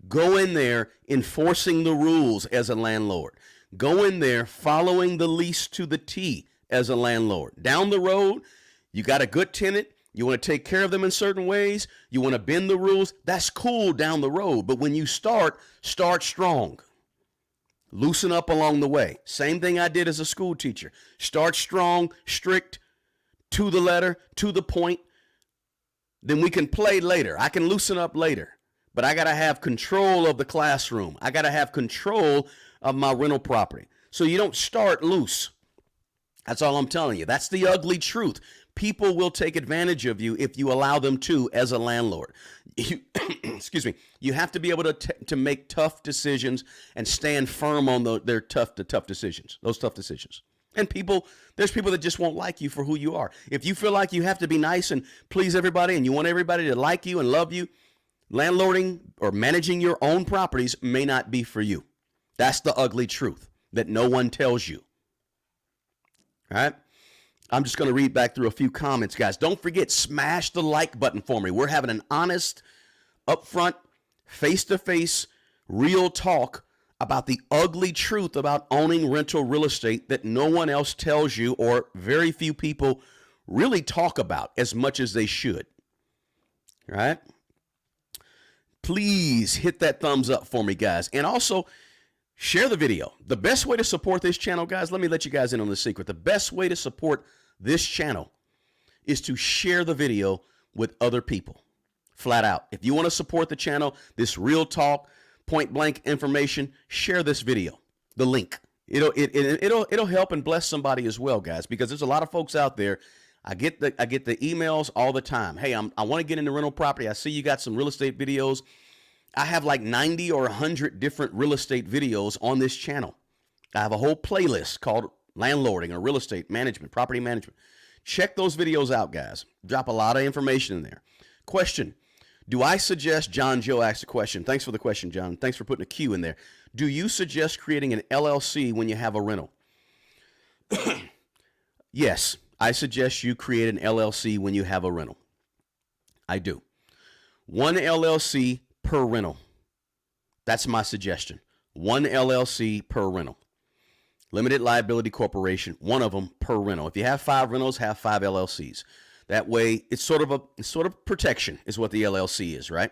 Go in there enforcing the rules as a landlord. Go in there following the lease to the T as a landlord. Down the road, you got a good tenant. You want to take care of them in certain ways. You want to bend the rules. That's cool down the road. But when you start strong. Loosen up along the way. Same thing I did as a school teacher. Start strong, strict, to the letter, to the point. Then we can play later. I can loosen up later. But I got to have control of the classroom. I got to have control of my rental property. So you don't start loose. That's all I'm telling you. That's the ugly truth. People will take advantage of you if you allow them to as a landlord. Excuse me. You have to be able to make tough decisions and stand firm on their tough decisions, those tough decisions. And there's people that just won't like you for who you are. If you feel like you have to be nice and please everybody and you want everybody to like you and love you, landlording or managing your own properties may not be for you. That's the ugly truth that no one tells you. All right? I'm just going to read back through a few comments, guys. Don't forget, smash the like button for me. We're having an honest, upfront, face-to-face, real talk about the ugly truth about owning rental real estate that no one else tells you or very few people really talk about as much as they should. All right? Please hit that thumbs up for me, guys. And also, share the video. The best way to support this channel, guys, let me let you guys in on the secret. The best way to support this channel is to share the video with other people. Flat out. If you want to support the channel, this real talk, point blank information, share this video. The link. It'll help and bless somebody as well, guys, because there's a lot of folks out there. I get the emails all the time. Hey, I want to get into rental property. I see you got some real estate videos. I have like 90 or 100 different real estate videos on this channel. I have a whole playlist called Landlording or Real Estate Management, Property Management. Check those videos out, guys. Drop a lot of information in there. Question. Do I suggest, John Joe asked a question. Thanks for the question, John. Thanks for putting a Q in there. Do you suggest creating an LLC when you have a rental? Yes, I suggest you create an LLC when you have a rental. I do. One LLC per rental. That's my suggestion. One LLC per rental. Limited liability corporation, one of them per rental. If you have 5 rentals, have 5 LLCs. That way, it's sort of protection is what the LLC is, right?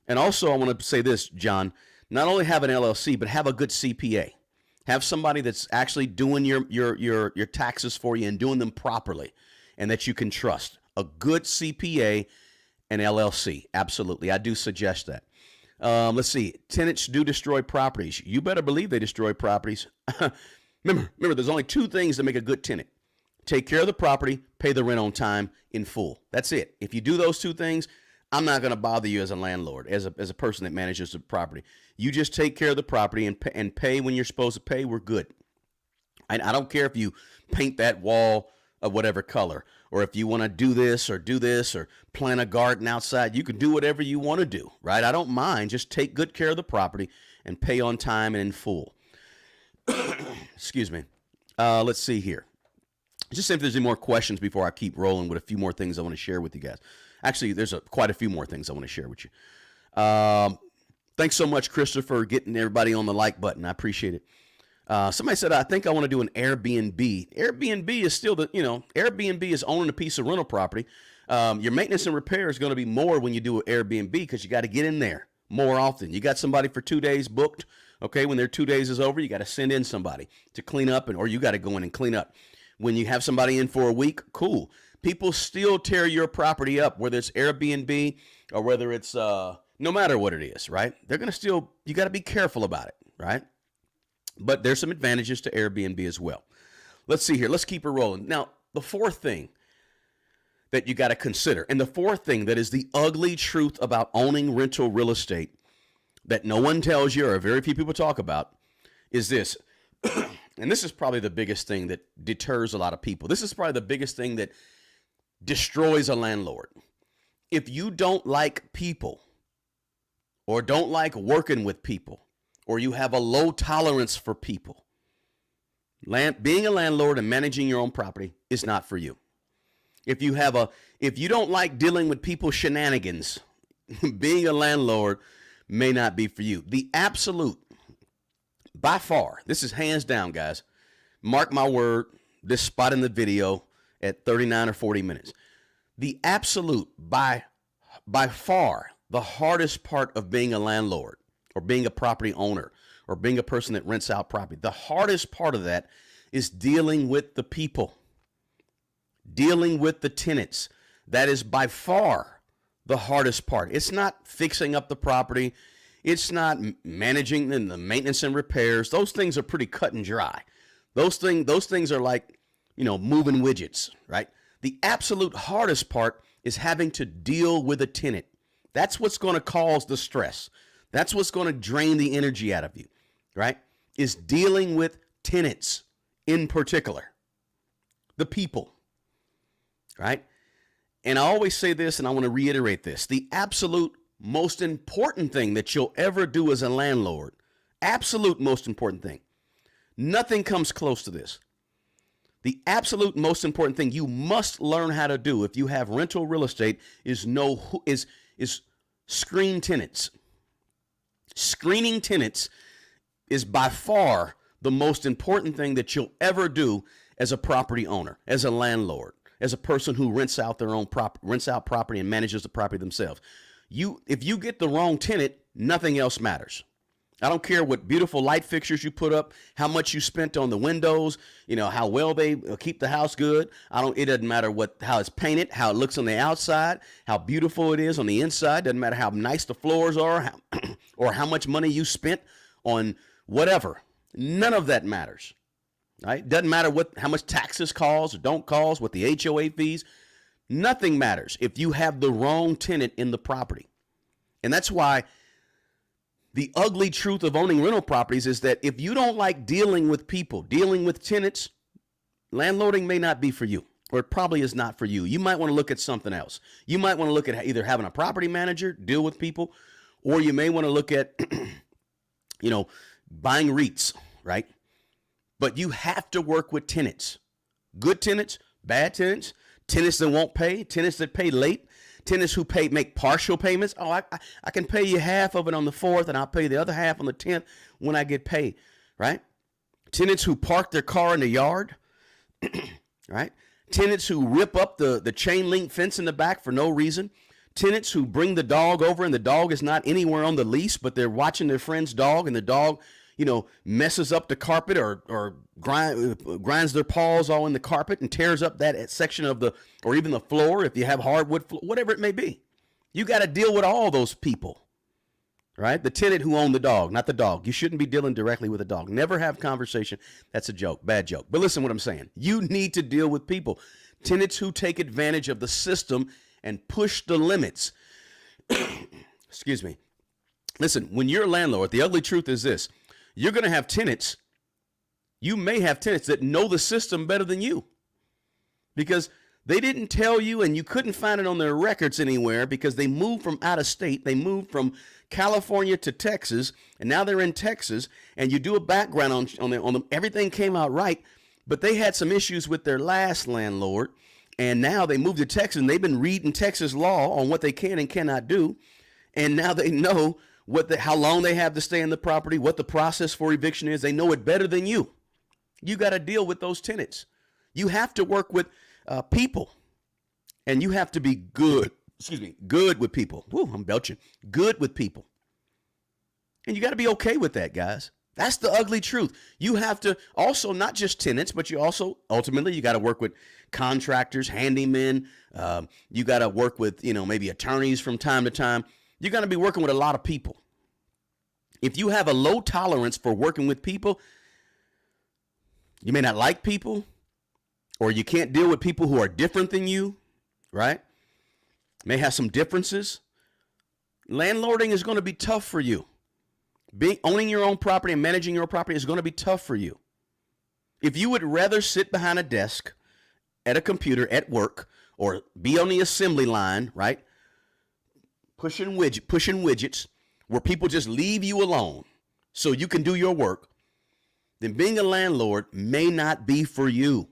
And also, I want to say this, John. Not only have an LLC, but have a good CPA. Have somebody that's actually doing your taxes for you and doing them properly, and that you can trust. A good CPA and LLC, absolutely. I do suggest that. Let's see. Tenants do destroy properties. You better believe they destroy properties. Remember, there's only 2 things that make a good tenant. Take care of the property, pay the rent on time in full. That's it. If you do those 2 things, I'm not going to bother you as a landlord, as a person that manages the property. You just take care of the property and pay when you're supposed to pay. We're good. And I don't care if you paint that wall of whatever color, or if you want to do this or plant a garden outside. You can do whatever you want to do, right? I don't mind. Just take good care of the property and pay on time and in full. Excuse me. Let's see here. Just see if there's any more questions before I keep rolling with a few more things I want to share with you guys. Actually, there's quite a few more things I want to share with you. Thanks so much, Christopher, getting everybody on the like button. I appreciate it. Somebody said, I think I want to do an Airbnb. Airbnb is still Airbnb is owning a piece of rental property. Your maintenance and repair is going to be more when you do an Airbnb because you got to get in there more often. You got somebody for 2 days booked. Okay, when their 2 days is over, you got to send in somebody to clean up, or you got to go in and clean up. When you have somebody in for a week, cool. People still tear your property up, whether it's Airbnb or whether it's no matter what it is, right? They're going to still, you got to be careful about it, right? But there's some advantages to Airbnb as well. Let's see here. Let's keep it rolling. Now, the 4th thing that you got to consider, and the 4th thing that is the ugly truth about owning rental real estate that no one tells you or very few people talk about, is this. And this is probably the biggest thing that deters a lot of people. This is probably the biggest thing that destroys a landlord. If you don't like people or don't like working with people, or you have a low tolerance for people, being a landlord and managing your own property is not for you. If you don't like dealing with people's shenanigans, being a landlord may not be for you. The absolute, by far, this is hands down, guys. Mark my word. this spot in the video at 39 or 40 minutes. The absolute, by far, the hardest part of being a landlord or being a property owner or being a person that rents out property, the hardest part of that is dealing with the people, dealing with the tenants. That is by far the hardest part. It's not fixing up the property. It's not managing the maintenance and repairs. Those things are pretty cut and dry. Those things are like, moving widgets, right? The absolute hardest part is having to deal with a tenant. That's what's going to cause the stress. That's what's going to drain the energy out of you, right? Is dealing with tenants in particular, the people, right? And I always say this, and I want to reiterate this. The absolute most important thing that you'll ever do as a landlord, absolute most important thing, nothing comes close to this. The absolute most important thing you must learn how to do if you have rental real estate is screen tenants. Screening tenants is by far the most important thing that you'll ever do as a property owner, as a landlord, as a person who rents out property and manages the property themselves. If you get the wrong tenant, nothing else matters. I don't care what beautiful light fixtures you put up, how much you spent on the windows, how well they keep the house good. It doesn't matter how it's painted, how it looks on the outside, how beautiful it is on the inside. Doesn't matter how nice the floors are, or how much money you spent on whatever. None of that matters. Right? Doesn't matter how much taxes cost or don't cost, what the HOA fees. Nothing matters if you have the wrong tenant in the property. And that's why the ugly truth of owning rental properties is that if you don't like dealing with people, dealing with tenants, landlording may not be for you, or it probably is not for you. You might want to look at something else. You might want to look at either having a property manager deal with people, or you may want to look at, buying REITs, right? But you have to work with tenants, good tenants, bad tenants, tenants that won't pay, tenants that pay late, tenants who make partial payments. Oh, I can pay you half of it on the 4th, and I'll pay the other half on the 10th when I get paid, right? Tenants who park their car in the yard, right? Tenants who rip up the chain link fence in the back for no reason. Tenants who bring the dog over and the dog is not anywhere on the lease, but they're watching their friend's dog, and the dog, messes up the carpet or grinds their paws all in the carpet and tears up that section of or even the floor if you have hardwood floor, whatever it may be. You got to deal with all those people, right? The tenant who owned the dog, not the dog. You shouldn't be dealing directly with a dog. Never have conversation. That's a joke, bad joke. But listen what I'm saying. You need to deal with people. Tenants who take advantage of the system and push the limits. Excuse me. Listen, when you're a landlord, the ugly truth is this. You're going to have tenants. You may have tenants that know the system better than you because they didn't tell you and you couldn't find it on their records anywhere because they moved from out of state. They moved from California to Texas, and now they're in Texas, and you do a background on them. Everything came out right, but they had some issues with their last landlord, and now they moved to Texas, and they've been reading Texas law on what they can and cannot do, and now they know how long they have to stay in the property, what the process for eviction is. They know it better than you. You got to deal with those tenants. You have to work with people, and you have to be good with people. Woo, I'm belching. Good with people. And you got to be okay with that, guys. That's the ugly truth. You have to also, not just tenants, but you also, ultimately, you got to work with contractors, handymen. You got to work with, maybe attorneys from time to time. You're going to be working with a lot of people. If you have a low tolerance for working with people, you may not like people, or you can't deal with people who are different than you, right? May have some differences. Landlording is going to be tough for you. Owning your own property and managing your property is going to be tough for you. If you would rather sit behind a desk at a computer at work or be on the assembly line, right? Pushing widgets where people just leave you alone so you can do your work, then being a landlord may not be for you.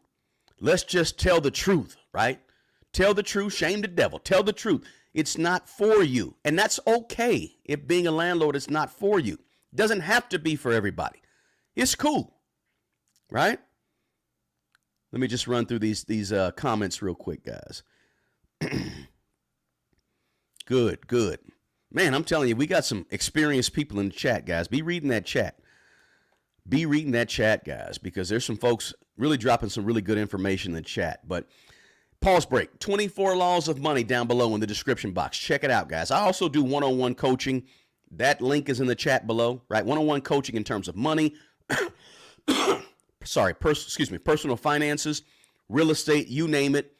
Let's just tell the truth, right? Tell the truth, shame the devil. Tell the truth. It's not for you. And that's okay if being a landlord is not for you. It doesn't have to be for everybody. It's cool, right? Let me just run through these comments real quick, guys. Good, good. Man, I'm telling you, we got some experienced people in the chat, guys. Be reading that chat. Be reading that chat, guys, because there's some folks really dropping some really good information in the chat. But pause break. 24 Laws of Money down below in the description box. Check it out, guys. I also do one-on-one coaching. That link is in the chat below, right? One-on-one coaching in terms of money. Personal finances, real estate, you name it.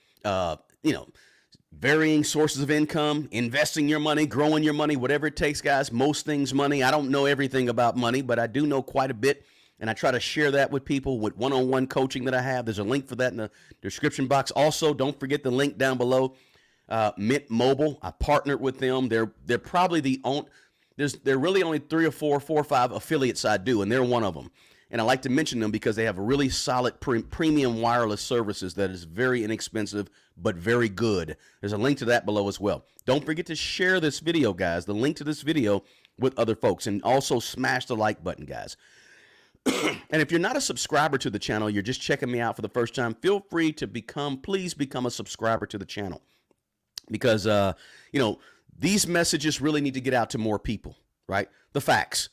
Varying sources of income, investing your money, growing your money, whatever it takes, guys. Most things money. I don't know everything about money, but I do know quite a bit, and I try to share that with people with one-on-one coaching that I have. There's a link for that in the description box. Also, don't forget the link down below. Mint Mobile. I partnered with them. They're probably the only. There are really only 3 or 4 or 5 affiliates I do, and they're one of them. And I like to mention them because they have really solid premium wireless services that is very inexpensive but very good. There's a link to that below as well. Don't forget to share this video, guys, the link to this video with other folks, and also smash the like button, guys. And if you're not a subscriber to the channel, you're just checking me out for the first time, feel free to please become a subscriber to the channel, because these messages really need to get out to more people, right? The facts.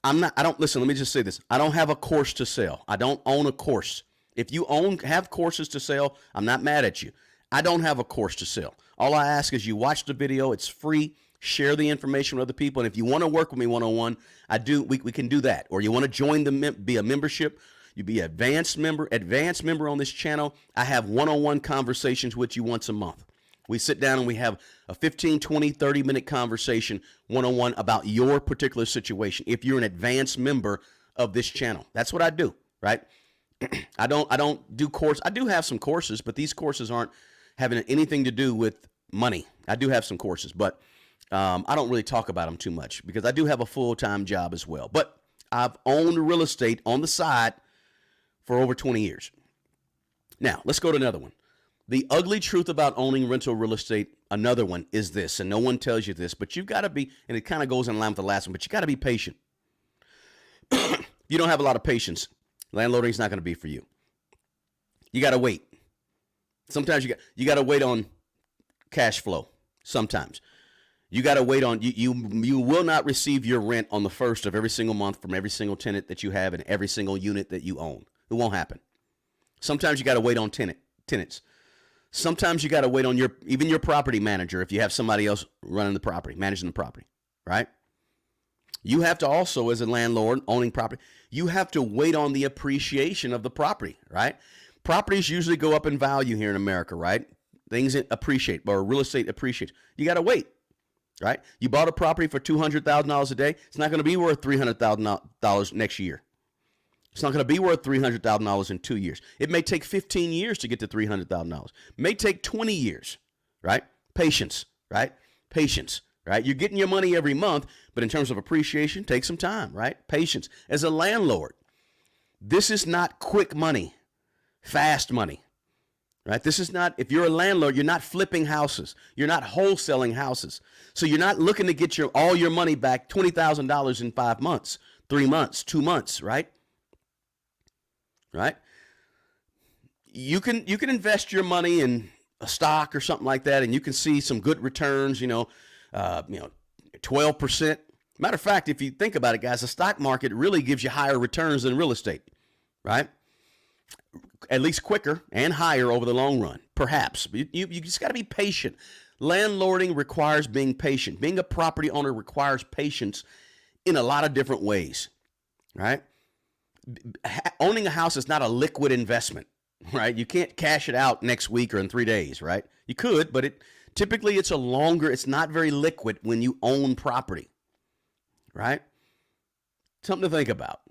Listen, let me just say this. I don't have a course to sell. I don't own a course. If you have courses to sell, I'm not mad at you. I don't have a course to sell. All I ask is you watch the video. It's free. Share the information with other people. And if you want to work with me one-on-one, we can do that. Or you want to join be a membership, you be an advanced member on this channel. I have one-on-one conversations with you once a month. We sit down and we have a 15, 20, 30-minute conversation one-on-one about your particular situation. If you're an advanced member of this channel, that's what I do, right? I don't do course. I do have some courses, but these courses aren't having anything to do with money. I do have some courses, but I don't really talk about them too much because I do have a full-time job as well. But I've owned real estate on the side for over 20 years. Now, let's go to another one. The ugly truth about owning rental real estate, another one, is this, and no one tells you this, but you've got to be, and it kind of goes in line with the last one, but you got to be patient. You don't have a lot of patience, landlording is not going to be for you. You got to wait. Sometimes you got to wait on cash flow. Sometimes you got to wait on you will not receive your rent on the first of every single month from every single tenant that you have in every single unit that you own. It won't happen. Sometimes you got to wait on tenants. Sometimes you got to wait on even your property manager if you have somebody else running the property, managing the property, right? You have to also, as a landlord owning property, you have to wait on the appreciation of the property, right? Properties usually go up in value here in America, right? Things appreciate, or real estate appreciates. You got to wait, right? You bought a property for $200,000 a day. It's not going to be worth $300,000 next year. It's not going to be worth $300,000 in 2 years. It may take 15 years to get to $300,000. It may take 20 years, right? Patience, right? Patience, right? You're getting your money every month, but in terms of appreciation, take some time, right? Patience. As a landlord, this is not quick money, fast money, right? This is not, if you're a landlord, you're not flipping houses. You're not wholesaling houses. So you're not looking to get all your money back, $20,000 in 5 months, 3 months, 2 months, right? Right? You can invest your money in a stock or something like that, and you can see some good returns, 12%. Matter of fact, if you think about it, guys, the stock market really gives you higher returns than real estate, right? At least quicker and higher over the long run, perhaps. But you just got to be patient. Landlording requires being patient. Being a property owner requires patience in a lot of different ways, right? Owning a house is not a liquid investment, right? You can't cash it out next week or in 3 days, right? You could, but typically it's it's not very liquid when you own property, right? Something to think about,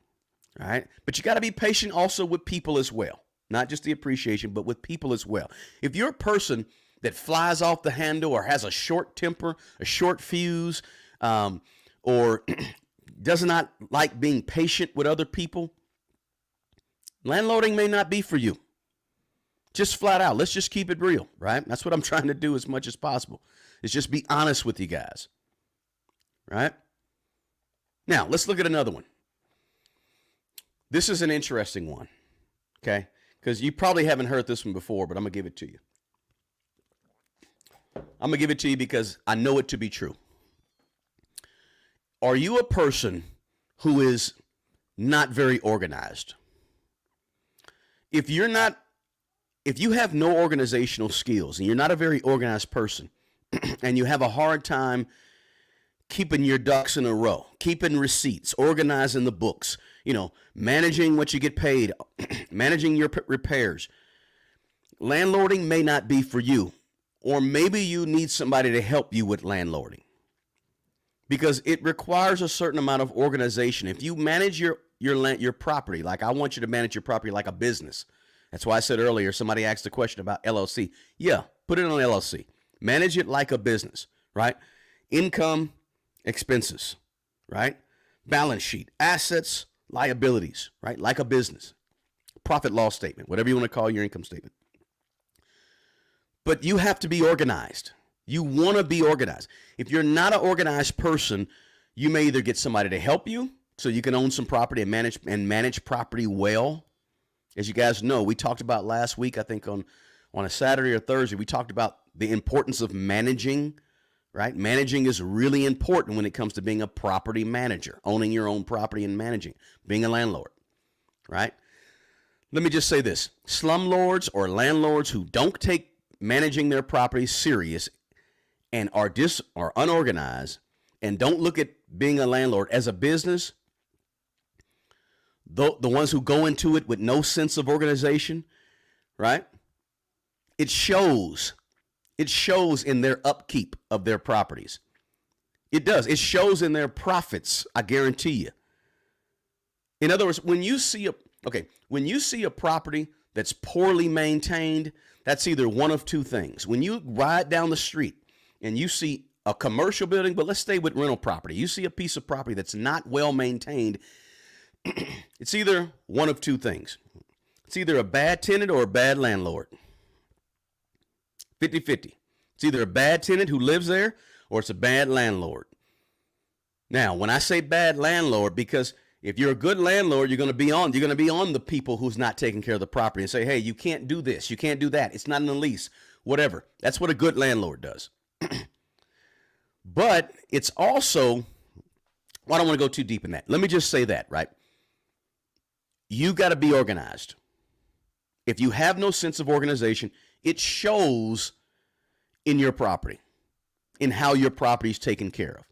right? But you got to be patient also with people as well, not just the appreciation, but with people as well. If you're a person that flies off the handle or has a short temper, a short fuse, or does not like being patient with other people, landlording may not be for you. Just flat out. Let's just keep it real, right? That's what I'm trying to do as much as possible. Is just be honest with you guys, right? Now, let's look at another one. This is an interesting one, okay? because you probably haven't heard this one before, but I'm going to give it to you. I'm going to give it to you because I know it to be true. Are you a person who is not very organized? If you have no organizational skills and you're not a very organized person and you have a hard time keeping your ducks in a row, keeping receipts, organizing the books, managing what you get paid, managing your repairs, landlording may not be for you. Or maybe you need somebody to help you with landlording, because it requires a certain amount of organization. If you manage your property, like I want you to manage your property like a business. That's why I said earlier, somebody asked a question about LLC. Yeah, put it on LLC. Manage it like a business, right? Income, expenses, right? Balance sheet, assets, liabilities, right? Like a business. Profit loss statement, whatever you want to call your income statement. But you have to be organized. You want to be organized. If you're not an organized person, you may either get somebody to help you so you can own some property and manage property well. As you guys know, we talked about last week, I think on a Saturday or Thursday, we talked about the importance of managing, right? Managing is really important when it comes to being a property manager, owning your own property and managing, being a landlord, right? Let me just say this. Slumlords or landlords who don't take managing their property serious and are unorganized and don't look at being a landlord as a business, the ones who go into it with no sense of organization, right? It shows in their upkeep of their properties. It does. It shows in their profits, I guarantee you. In other words, when you see a property that's poorly maintained, that's either one of two things. When you ride down the street and you see a commercial building, but let's stay with rental property. You see a piece of property that's not well maintained. It's either one of two things. It's either a bad tenant or a bad landlord. 50-50. It's either a bad tenant who lives there or it's a bad landlord. Now, when I say bad landlord, because if you're a good landlord, you're going to be on the people who's not taking care of the property and say, hey, you can't do this, you can't do that, it's not in the lease, whatever. That's what a good landlord does. But it's also, I don't want to go too deep in that. Let me just say that, right? You got to be organized. If you have no sense of organization, it shows in your property, in how your property is taken care of,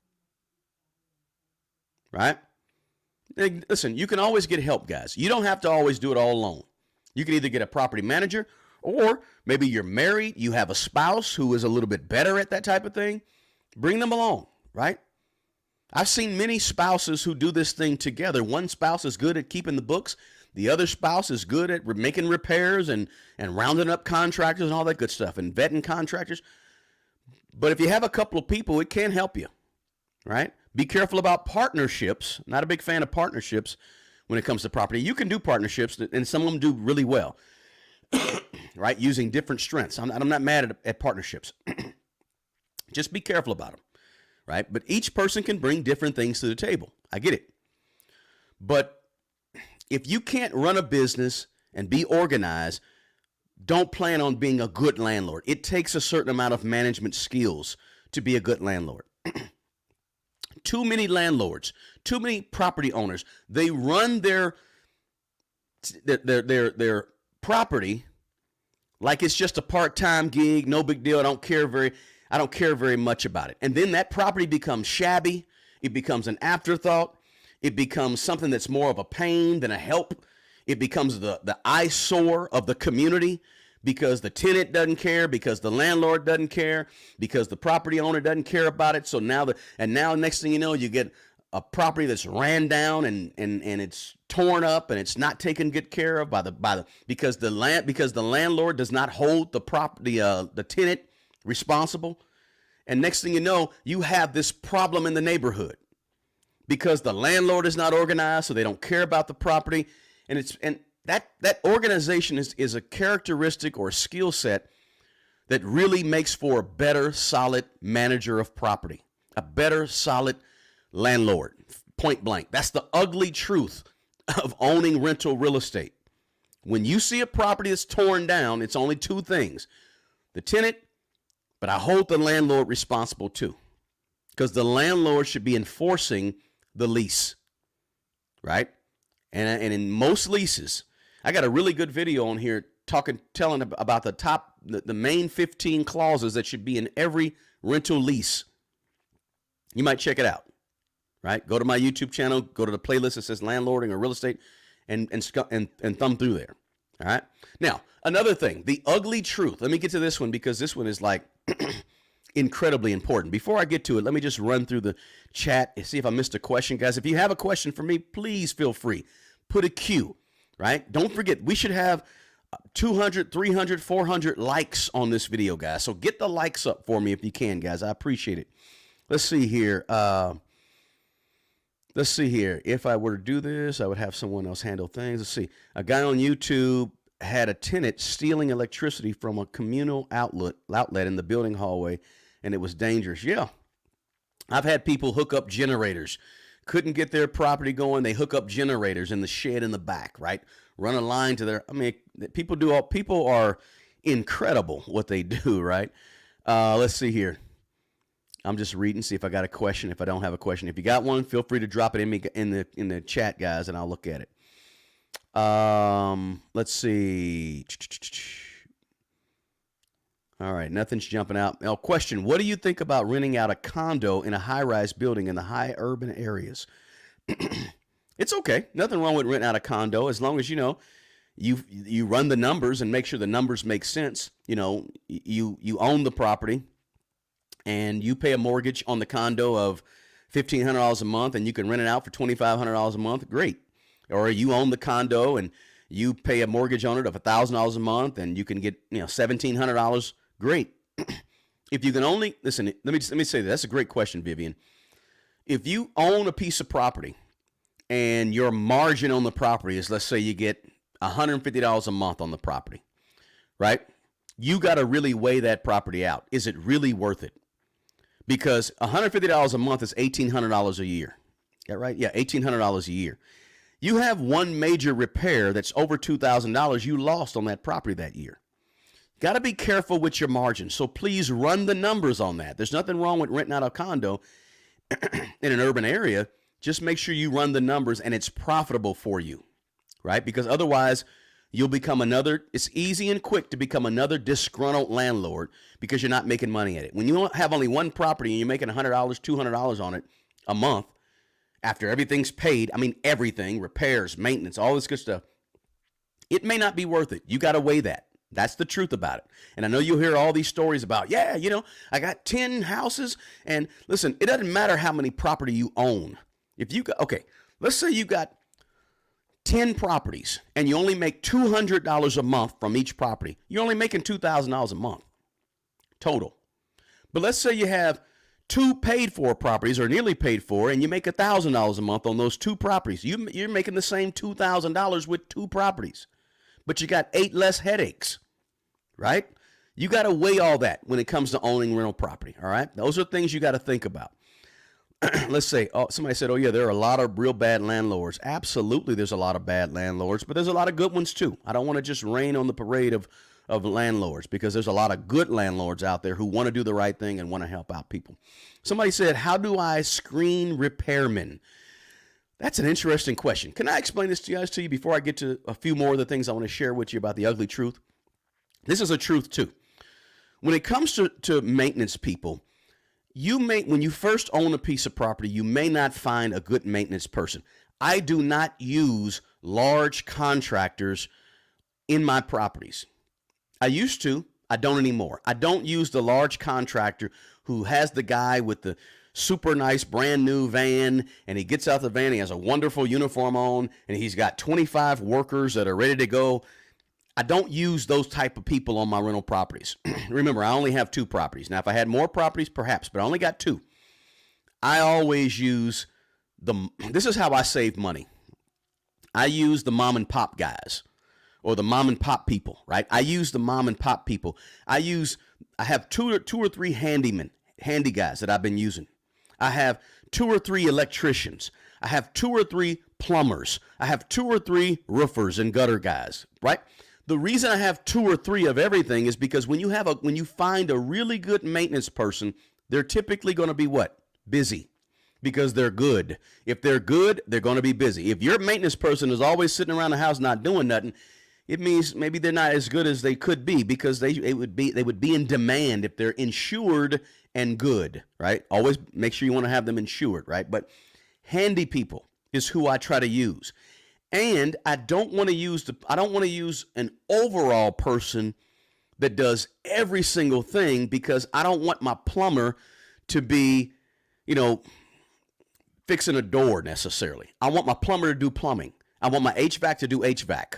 right? Listen, you can always get help, guys. You don't have to always do it all alone. You can either get a property manager, or maybe you're married, you have a spouse who is a little bit better at that type of thing. Bring them along, right? I've seen many spouses who do this thing together. One spouse is good at keeping the books. The other spouse is good at making repairs and rounding up contractors and all that good stuff and vetting contractors. But if you have a couple of people, it can help you, right? Be careful about partnerships. Not a big fan of partnerships when it comes to property. You can do partnerships, and some of them do really well, right? Using different strengths. I'm not mad at partnerships. Just be careful about them, right? But each person can bring different things to the table. I get it. But if you can't run a business and be organized, don't plan on being a good landlord. It takes a certain amount of management skills to be a good landlord. Too many landlords, too many property owners, they run their property like it's just a part-time gig, no big deal. I don't care very much about it. And then that property becomes shabby. It becomes an afterthought. It becomes something that's more of a pain than a help. It becomes the eyesore of the community because the tenant doesn't care, because the landlord doesn't care, because the property owner doesn't care about it. So now next thing you know, you get a property that's ran down and it's torn up and it's not taken good care of because the landlord does not hold the tenant responsible. And next thing you know, you have this problem in the neighborhood because the landlord is not organized, so they don't care about the property. And that organization is a characteristic or a skill set that really makes for a better, solid manager of property, a better, solid landlord, point blank. That's the ugly truth of owning rental real estate. When you see a property that's torn down, it's only two things: the tenant, but I hold the landlord responsible too, because the landlord should be enforcing the lease, right? And in most leases, I got a really good video on here telling about the main 15 clauses that should be in every rental lease. You might check it out, right? Go to my YouTube channel, go to the playlist that says landlording or real estate, and thumb through there. All right. Now, another thing, the ugly truth. Let me get to this one because this one is like incredibly important. Before I get to it, let me just run through the chat and see if I missed a question. Guys, if you have a question for me, please feel free. Put a Q, right? Don't forget, we should have 200, 300, 400 likes on this video, guys. So get the likes up for me if you can, guys. I appreciate it. Let's see here. If I were to do this, I would have someone else handle things. Let's see. A guy on YouTube had a tenant stealing electricity from a communal outlet in the building hallway, and it was dangerous. Yeah. I've had people hook up generators. Couldn't get their property going. They hook up generators in the shed in the back, right? Run a line to their, I mean, people are incredible what they do, right? Let's see here. I'm just reading, see if I got a question. If I don't have a question, if you got one, feel free to drop it in the chat, guys, and I'll look at it. Let's see. All right, nothing's jumping out. Now, question, what do you think about renting out a condo in a high-rise building in the high urban areas? It's okay. Nothing wrong with renting out a condo as long as, you know, you run the numbers and make sure the numbers make sense. You know, you own the property and you pay a mortgage on the condo of $1,500 a month and you can rent it out for $2,500 a month. Great. Or you own the condo and you pay a mortgage on it of $1,000 a month and you can get, you know, $1,700. Great. If you can only listen, let me say that. That's a great question, Vivian. If you own a piece of property and your margin on the property is, let's say you get $150 a month on the property, right? You got to really weigh that property out. Is it really worth it? Because $150 a month is $1,800 a year. Yeah, right? Yeah, $1,800 a year. You have one major repair that's over $2,000 you lost on that property that year. Got to be careful with your margins. So please run the numbers on that. There's nothing wrong with renting out a condo in an urban area. Just make sure you run the numbers and it's profitable for you, right? Because otherwise you'll become it's easy and quick to become another disgruntled landlord because you're not making money at it. When you have only one property and you're making $100, $200 on it a month, after everything's paid, I mean everything, repairs, maintenance, all this good stuff, it may not be worth it. You got to weigh that. That's the truth about it. And I know you'll hear all these stories about, yeah, you know, I got 10 houses. And listen, it doesn't matter how many property you own. If you got, okay, let's say you got 10 properties and you only make $200 a month from each property. You're only making $2,000 a month total. But let's say you have 2 paid for properties or nearly paid for, and you make $1,000 a month on those 2 properties. You're making the same $2,000 with 2 properties, but you got 8 less headaches, right? You got to weigh all that when it comes to owning rental property, all right? Those are things you got to think about. Let's say, oh, somebody said, oh, yeah, there are a lot of real bad landlords. Absolutely, there's a lot of bad landlords, but there's a lot of good ones, too. I don't want to just rain on the parade of landlords because there's a lot of good landlords out there who want to do the right thing and want to help out people. Somebody said, how do I screen repairmen? That's an interesting question. Can I explain this to you before I get to a few more of the things I want to share with you about the ugly truth? This is a truth, too. When it comes to maintenance people, when you first own a piece of property, you may not find a good maintenance person. I do not use large contractors in my properties. I used to. I don't anymore. I don't use the large contractor who has the guy with the super nice brand new van, and he gets out the van, he has a wonderful uniform on, and he's got 25 workers that are ready to go. I don't use those type of people on my rental properties. Remember, I only have 2 properties. Now, if I had more properties, perhaps, but I only got 2. I always use this is how I save money. I use the mom and pop guys or the mom and pop people, right? I use the mom and pop people. I have two or three handy guys that I've been using. I have 2 or 3 electricians. I have 2 or 3 plumbers. I have 2 or 3 roofers and gutter guys, right? The reason I have 2 or 3 of everything is because when you find a really good maintenance person, they're typically going to be what? Busy. Because they're good. If they're good, they're going to be busy. If your maintenance person is always sitting around the house not doing nothing, it means maybe they're not as good as they could be, because they would be in demand if they're insured and good, right? Always make sure you want to have them insured, right? But handy people is who I try to use. And I don't want to use an overall person that does every single thing, because I don't want my plumber to be, fixing a door necessarily. I want my plumber to do plumbing. I want my HVAC to do HVAC,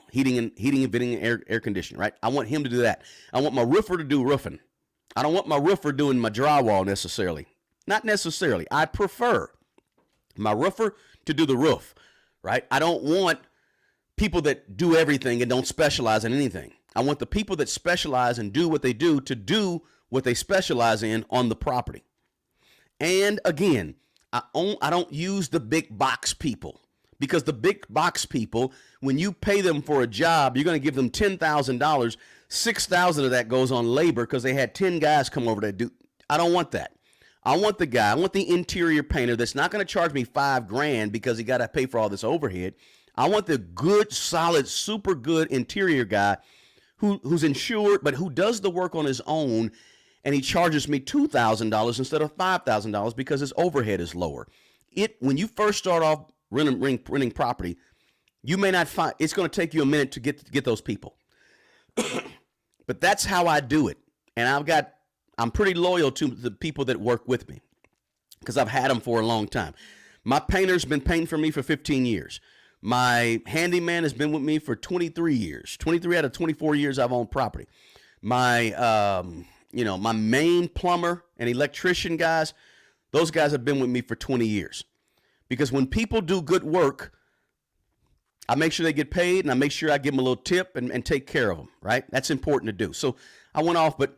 heating and venting and air conditioning, right? I want him to do that. I want my roofer to do roofing. I don't want my roofer doing my drywall necessarily. Not necessarily. I prefer my roofer to do the roof, right? I don't want people that do everything and don't specialize in anything. I want the people that specialize and do what they do to do what they specialize in on the property. And again, I don't use the big box people, because the big box people, when you pay them for a job, you're going to give them $10,000. $6,000 of that goes on labor because they had 10 guys come over to do. I don't want that. I want the interior painter that's not going to charge me $5,000 because he got to pay for all this overhead. I want the good, solid, super good interior guy who's insured, but who does the work on his own, and he charges me $2,000 instead of $5,000 because his overhead is lower. When you first start off renting property, you may not find, it's going to take you a minute to get those people. But that's how I do it. And I'm pretty loyal to the people that work with me because I've had them for a long time. My painter's been painting for me for 15 years. My handyman has been with me for 23 years. 23 out of 24 years I've owned property. My my main plumber and electrician guys, those guys have been with me for 20 years. Because when people do good work, I make sure they get paid, and I make sure I give them a little tip and take care of them, right? That's important to do. So I went off, but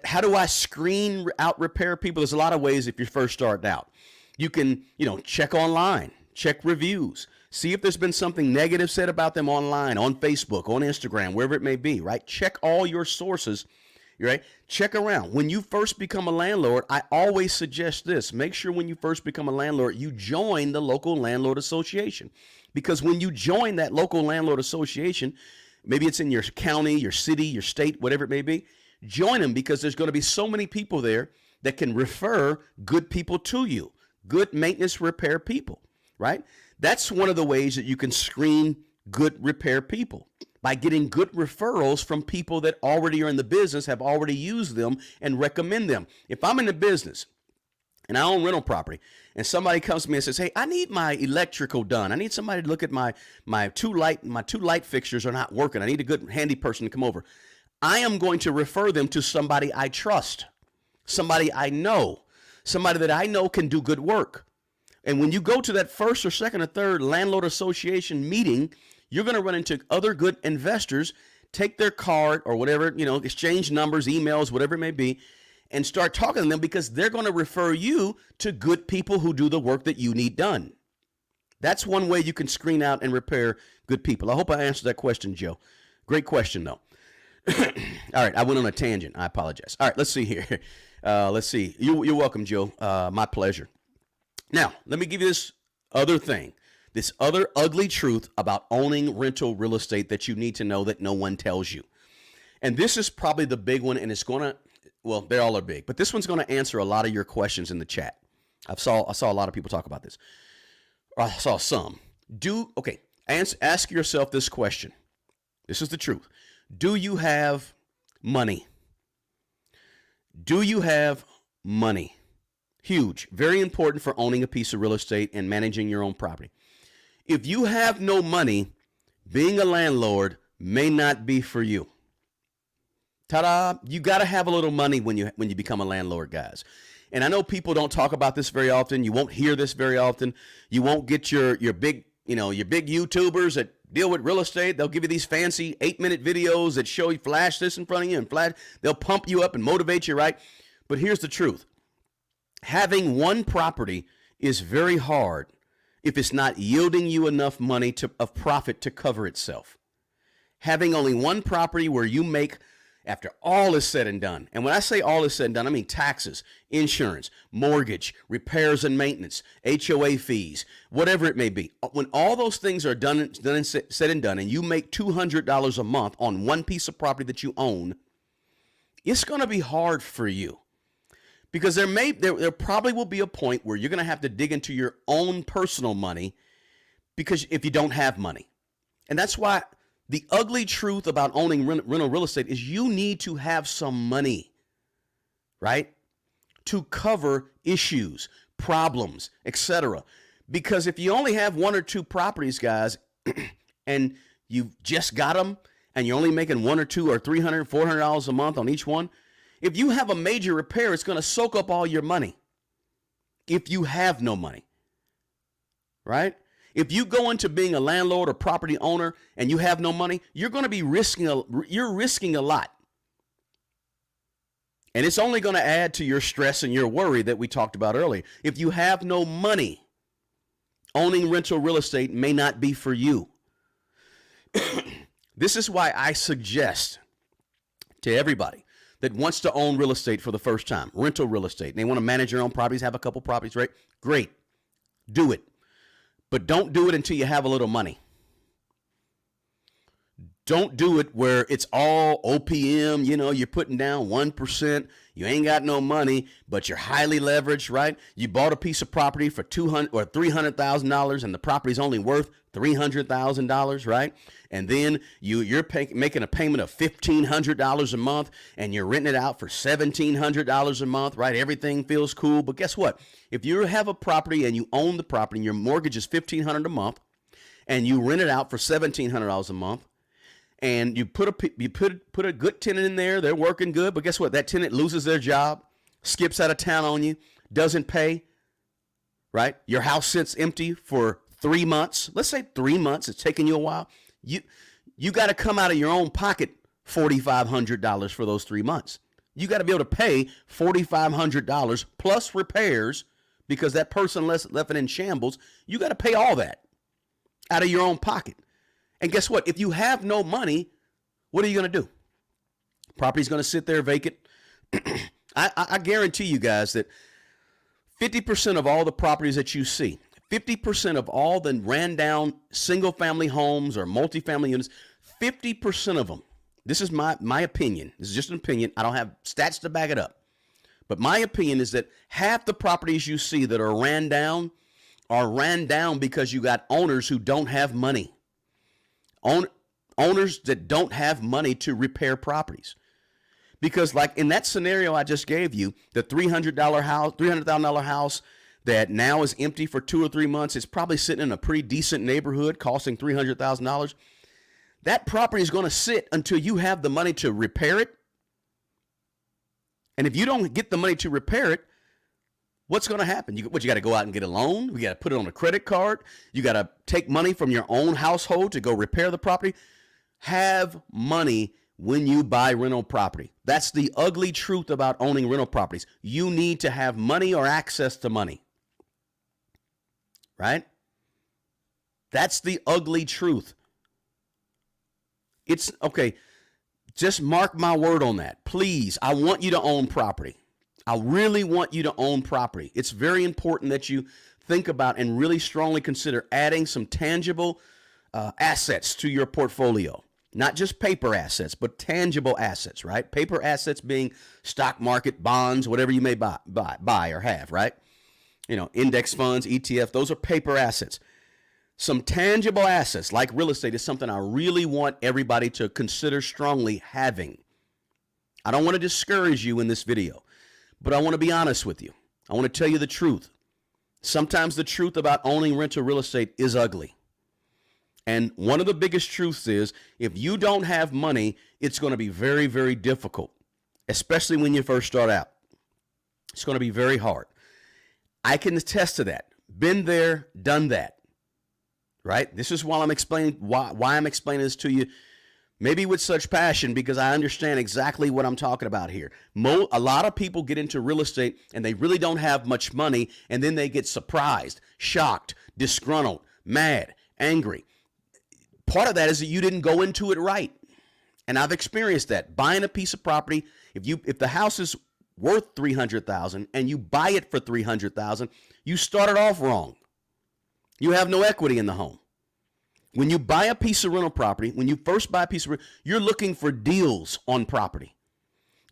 how do I screen out repair people? There's a lot of ways if you're first starting out. You can, check online, check reviews, see if there's been something negative said about them online, on Facebook, on Instagram, wherever it may be, right? Check all your sources. Right? Check around. When you first become a landlord, I always suggest this. Make sure when you first become a landlord, you join the local landlord association. Because when you join that local landlord association, maybe it's in your county, your city, your state, whatever it may be, join them, because there's going to be so many people there that can refer good people to you, good maintenance repair people, right? That's one of the ways that you can screen good repair people, by getting good referrals from people that already are in the business, have already used them, and recommend them. If I'm in the business and I own rental property, and somebody comes to me and says, "Hey, I need my electrical done. I need somebody to look at my two light fixtures are not working. I need a good handy person to come over." I am going to refer them to somebody I trust, somebody I know, somebody that I know can do good work. And when you go to that first or second or third landlord association meeting, you're going to run into other good investors, take their card or whatever, exchange numbers, emails, whatever it may be, and start talking to them, because they're going to refer you to good people who do the work that you need done. That's one way you can screen out and repair good people. I hope I answered that question, Joe. Great question, though. All right, I went on a tangent. I apologize. All right, let's see here. Let's see. You're welcome, Joe. My pleasure. Now, let me give you this other thing. This other ugly truth about owning rental real estate that you need to know that no one tells you. And this is probably the big one, and it's going to, well, they all are big, but this one's going to answer a lot of your questions in the chat. I saw a lot of people talk about this. I saw some. Ask yourself this question. This is the truth. Do you have money? Do you have money? Huge, very important for owning a piece of real estate and managing your own property. If you have no money, being a landlord may not be for you. Ta-da! You got to have a little money when you become a landlord, guys. And I know people don't talk about this very often. You won't hear this very often. You won't get your big YouTubers that deal with real estate. They'll give you these fancy 8-minute videos that show you, flash this in front of you and flash. They'll pump you up and motivate you, right? But here's the truth. Having one property is very hard. if it's not yielding you enough money of profit to cover itself. Having only one property where you make, after all is said and done, and when I say all is said and done, I mean taxes, insurance, mortgage, repairs and maintenance, HOA fees, whatever it may be. When all those things are done and said and done, and you make $200 a month on one piece of property that you own, it's going to be hard for you, because there probably will be a point where you're going to have to dig into your own personal money, because if you don't have money. And that's why the ugly truth about owning rental real estate is you need to have some money, right, to cover issues, problems, etc. Because if you only have one or two properties, guys, and you've just got them, and you're only making $100 or $200 or $300, $400 a month on each one, if you have a major repair, it's going to soak up all your money if you have no money, right? If you go into being a landlord or property owner and you have no money, you're going to be risking a lot. And it's only going to add to your stress and your worry that we talked about earlier. If you have no money, owning rental real estate may not be for you. This is why I suggest to everybody that wants to own real estate for the first time, rental real estate, and they want to manage their own properties, have a couple properties, right? Great. Do it. But don't do it until you have a little money. Don't do it where it's all OPM, you're putting down 1%, you ain't got no money, but you're highly leveraged, right? You bought a piece of property for $200,000 or $300,000 and the property's only worth $300,000, right? And then you're making a payment of $1,500 a month and you're renting it out for $1,700 a month, right? Everything feels cool, but guess what? If you have a property and you own the property and your mortgage is $1,500 a month and you rent it out for $1,700 a month, and you put a good tenant in there, they're working good, but guess what? That tenant loses their job, skips out of town on you, doesn't pay, right? Your house sits empty for 3 months. Let's say 3 months. It's taking you a while. You got to come out of your own pocket $4,500 for those 3 months. You got to be able to pay $4,500 plus repairs, because that person left it in shambles. You got to pay all that out of your own pocket. And guess what? If you have no money, what are you going to do? Property's going to sit there vacant. I guarantee you guys that 50% of all the properties that you see, 50% of all the ran down single family homes or multifamily units, 50% of them, this is my opinion. This is just an opinion. I don't have stats to back it up. But my opinion is that half the properties you see that are ran down because you got owners who don't have money. Owners that don't have money to repair properties. Because like in that scenario I just gave you, the $300,000 house that now is empty for 2 or 3 months, it's probably sitting in a pretty decent neighborhood costing $300,000. That property is going to sit until you have the money to repair it. And if you don't get the money to repair it, what's going to happen? You got to go out and get a loan. We got to put it on a credit card. You got to take money from your own household to go repair the property. Have money when you buy rental property. That's the ugly truth about owning rental properties. You need to have money or access to money. Right? That's the ugly truth. It's okay. Just mark my word on that. Please, I want you to own property. I really want you to own property. It's very important that you think about and really strongly consider adding some tangible assets to your portfolio. Not just paper assets, but tangible assets, right? Paper assets being stock market, bonds, whatever you may buy or have, right? Index funds, ETF, those are paper assets. Some tangible assets like real estate is something I really want everybody to consider strongly having. I don't want to discourage you in this video, but I want to be honest with you. I want to tell you the truth. Sometimes the truth about owning rental real estate is ugly. And one of the biggest truths is if you don't have money, it's going to be very, very difficult, especially when you first start out. It's going to be very hard. I can attest to that. Been there, done that. Right? This is why I'm explaining this to you Maybe with such passion because I understand exactly what I'm talking about here. A lot of people get into real estate and they really don't have much money, and then they get surprised, shocked, disgruntled, mad, angry. Part of that is that you didn't go into it right. And I've experienced that. Buying a piece of property, if the house is worth $300,000 and you buy it for $300,000, you started off wrong. You have no equity in the home. When you buy a piece of rental property, when you first buy a piece of rental, you're looking for deals on property.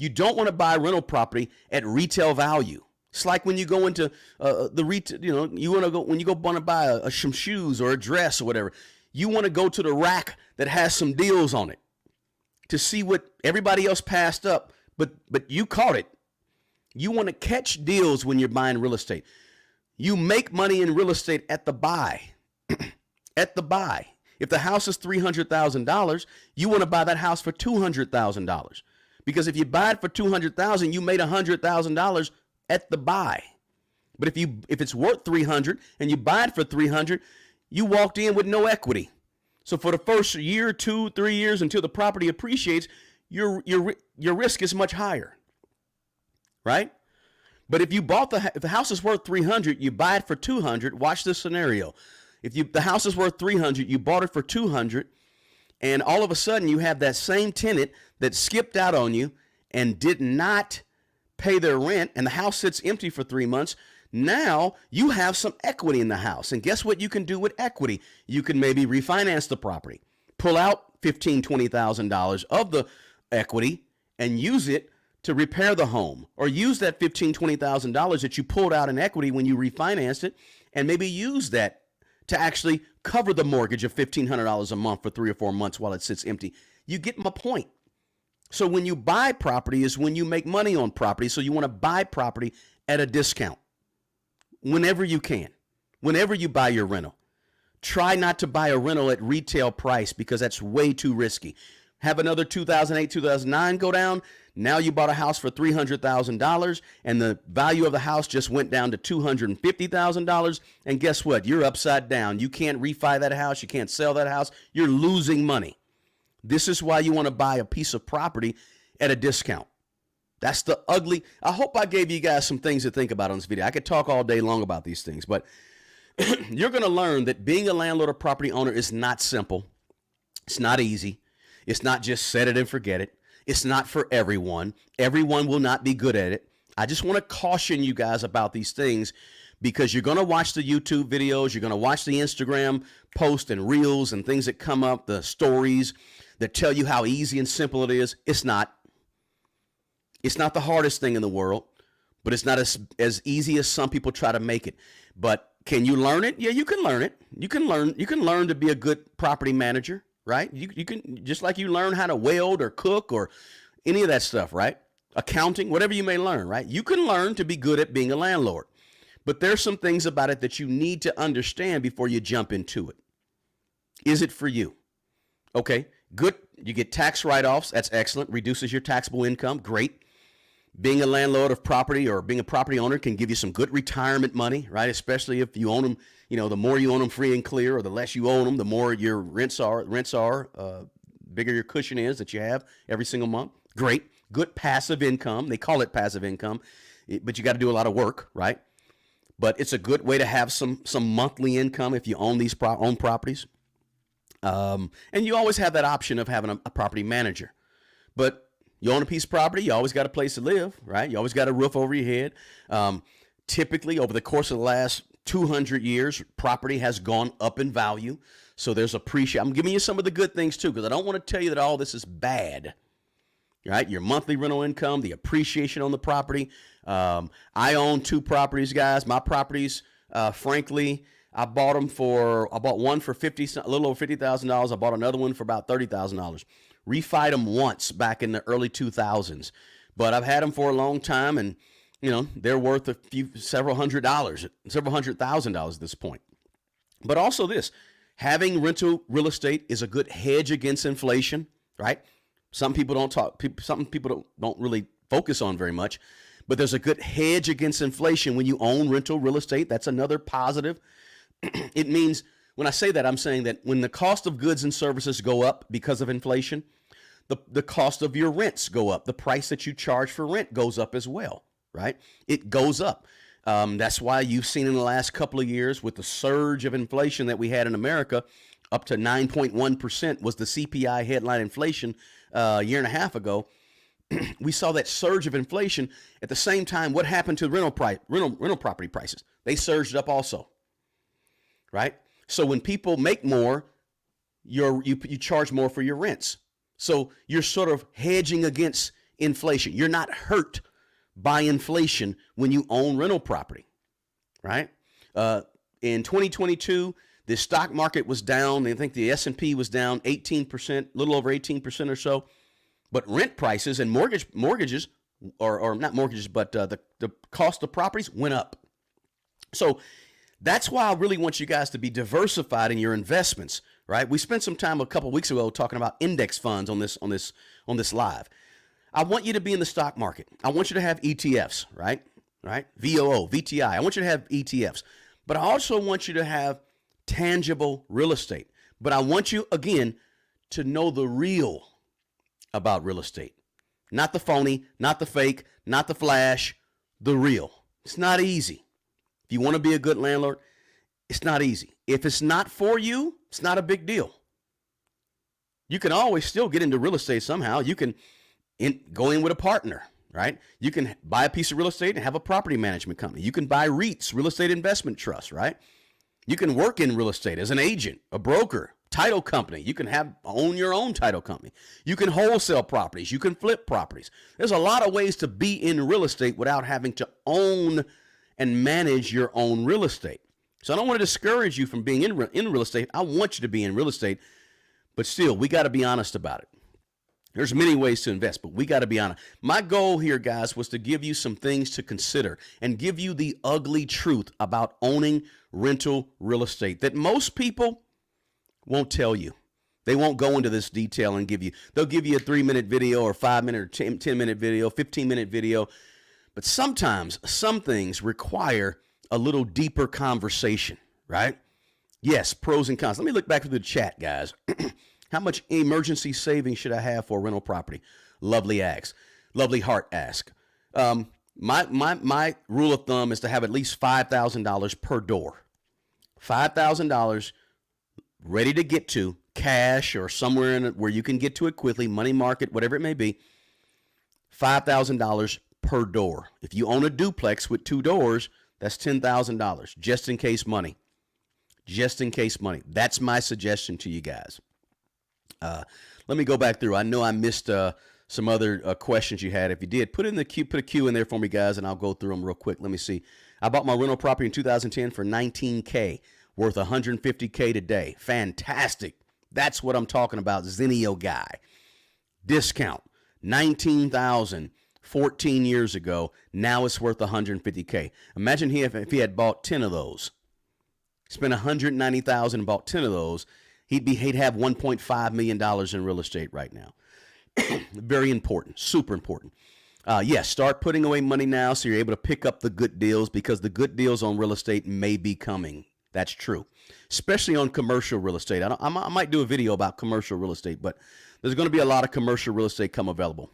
You don't want to buy rental property at retail value. It's like when you go into the retail, you want to go, when you want to buy some shoes or a dress or whatever, you want to go to the rack that has some deals on it to see what everybody else passed up, but you caught it. You want to catch deals when you're buying real estate. You make money in real estate at the buy. At the buy. If the house is $300,000, you want to buy that house for $200,000. Because if you buy it for $200,000, you made $100,000 at the buy. But if it's worth $300 and you buy it for $300, you walked in with no equity. So for the first year, 2, 3 years until the property appreciates, your risk is much higher. Right? But if the house is worth $300, you buy it for $200. Watch this scenario. If the house is worth $300, you bought it for $200, and all of a sudden you have that same tenant that skipped out on you and did not pay their rent, and the house sits empty for 3 months. Now you have some equity in the house, and guess what you can do with equity? You can maybe refinance the property, pull out $15,000, $20,000 of the equity, and use it to repair the home, or use that $15,000, $20,000 that you pulled out in equity when you refinanced it, and maybe use that to actually cover the mortgage of $1,500 a month for 3 or 4 months while it sits empty. You get my point. So when you buy property is when you make money on property. So you want to buy property at a discount whenever you can, whenever you buy your rental. Try not to buy a rental at retail price because that's way too risky. Have another 2008, 2009 go down. Now you bought a house for $300,000 and the value of the house just went down to $250,000. And guess what? You're upside down. You can't refi that house. You can't sell that house. You're losing money. This is why you want to buy a piece of property at a discount. That's the ugly. I hope I gave you guys some things to think about on this video. I could talk all day long about these things, but you're going to learn that being a landlord or property owner is not simple. It's not easy. It's not just set it and forget it. It's not for everyone. Everyone will not be good at it. I just want to caution you guys about these things because you're going to watch the YouTube videos. You're going to watch the Instagram posts and reels and things that come up, the stories that tell you how easy and simple it is. It's not. It's not the hardest thing in the world, but it's not as easy as some people try to make it. But can you learn it? Yeah, you can learn it. You can learn to be a good property manager. Right? You can, just like you learn how to weld or cook or any of that stuff, right? Accounting, whatever you may learn, right? You can learn to be good at being a landlord. But there's some things about it that you need to understand before you jump into it. Is it for you? Okay, good. You get tax write-offs. That's excellent. Reduces your taxable income. Great. Being a landlord of property or being a property owner can give you some good retirement money, right? Especially if you own them, the more you own them free and clear, or the less you own them, the more your rents are, bigger your cushion is that you have every single month. Great. Good passive income. They call it passive income, but you got to do a lot of work, right? But it's a good way to have some monthly income if you own these own properties. And you always have that option of having a property manager. But you own a piece of property, you always got a place to live, right? You always got a roof over your head. Typically, over the course of the last 200 years, property has gone up in value. So there's appreciation. I'm giving you some of the good things too, because I don't want to tell you that all this is bad, right? Your monthly rental income, the appreciation on the property. I own 2 properties, guys. My properties, frankly, I bought one for a little over $50,000. I bought another one for about $30,000. Refied them once back in the early 2000s, but I've had them for a long time, and they're worth several hundred thousand dollars at this point. But also this, having rental real estate is a good hedge against inflation, right? Some people don't really focus on very much, but there's a good hedge against inflation when you own rental real estate. That's another positive. It means, when I say that, I'm saying that when the cost of goods and services go up because of inflation, The cost of your rents go up. The price that you charge for rent goes up as well, right? It goes up. That's why you've seen in the last couple of years with the surge of inflation that we had in America, up to 9.1% was the CPI headline inflation a year and a half ago. We saw that surge of inflation. At the same time, what happened to rental property prices? They surged up also, right? So when people make more, you charge more for your rents. So you're sort of hedging against inflation. You're not hurt by inflation when you own rental property, right? In 2022, the stock market was down. I think the S&P was down 18%, a little over 18% or so. But rent prices and mortgages, or not mortgages, but the cost of properties went up. So that's why I really want you guys to be diversified in your investments, right? We spent some time a couple of weeks ago talking about index funds on this live. I want you to be in the stock market. I want you to have ETFs, right? VOO, VTI. I want you to have ETFs. But I also want you to have tangible real estate. But I want you, again, to know the real about real estate. Not the phony, not the fake, not the flash, the real. It's not easy. If you want to be a good landlord, it's not easy. If it's not for you, it's not a big deal. You can always still get into real estate somehow. You can go in with a partner, right? You can buy a piece of real estate and have a property management company. You can buy REITs, real estate investment trusts, right? You can work in real estate as an agent, a broker, title company. You can own your own title company. You can wholesale properties. You can flip properties. There's a lot of ways to be in real estate without having to own and manage your own real estate. So I don't want to discourage you from being in real estate. I want you to be in real estate, but still, we got to be honest about it. There's many ways to invest, but we got to be honest. My goal here, guys, was to give you some things to consider and give you the ugly truth about owning rental real estate that most people won't tell you. They won't go into this detail and they'll give you a 3-minute video or 5-minute or 10-minute video, 15-minute video. But sometimes some things require a little deeper conversation, right? Yes, pros and cons. Let me look back through the chat, guys. How much emergency savings should I have for a rental property? Lovely Heart ask. My rule of thumb is to have at least $5,000 per door. $5,000 ready to get to, cash or somewhere in it where you can get to it quickly, money market, whatever it may be. $5,000 per door. If you own a duplex with 2 doors, that's $10,000, just in case money. Just in case money. That's my suggestion to you guys. Let me go back through. I know I missed some other questions you had. If you did, put a Q in there for me, guys, and I'll go through them real quick. Let me see. I bought my rental property in 2010 for $19K, worth $150K today. Fantastic. That's what I'm talking about. Zenio guy. Discount. $19,000 14 years ago. Now it's worth $150K. Imagine if he had bought 10 of those. Spent $190,000 and bought 10 of those. He'd have $1.5 million in real estate right now. Very important, super important. Yes, start putting away money now so you're able to pick up the good deals, because the good deals on real estate may be coming. That's true, especially on commercial real estate. I might do a video about commercial real estate, but there's going to be a lot of commercial real estate come available.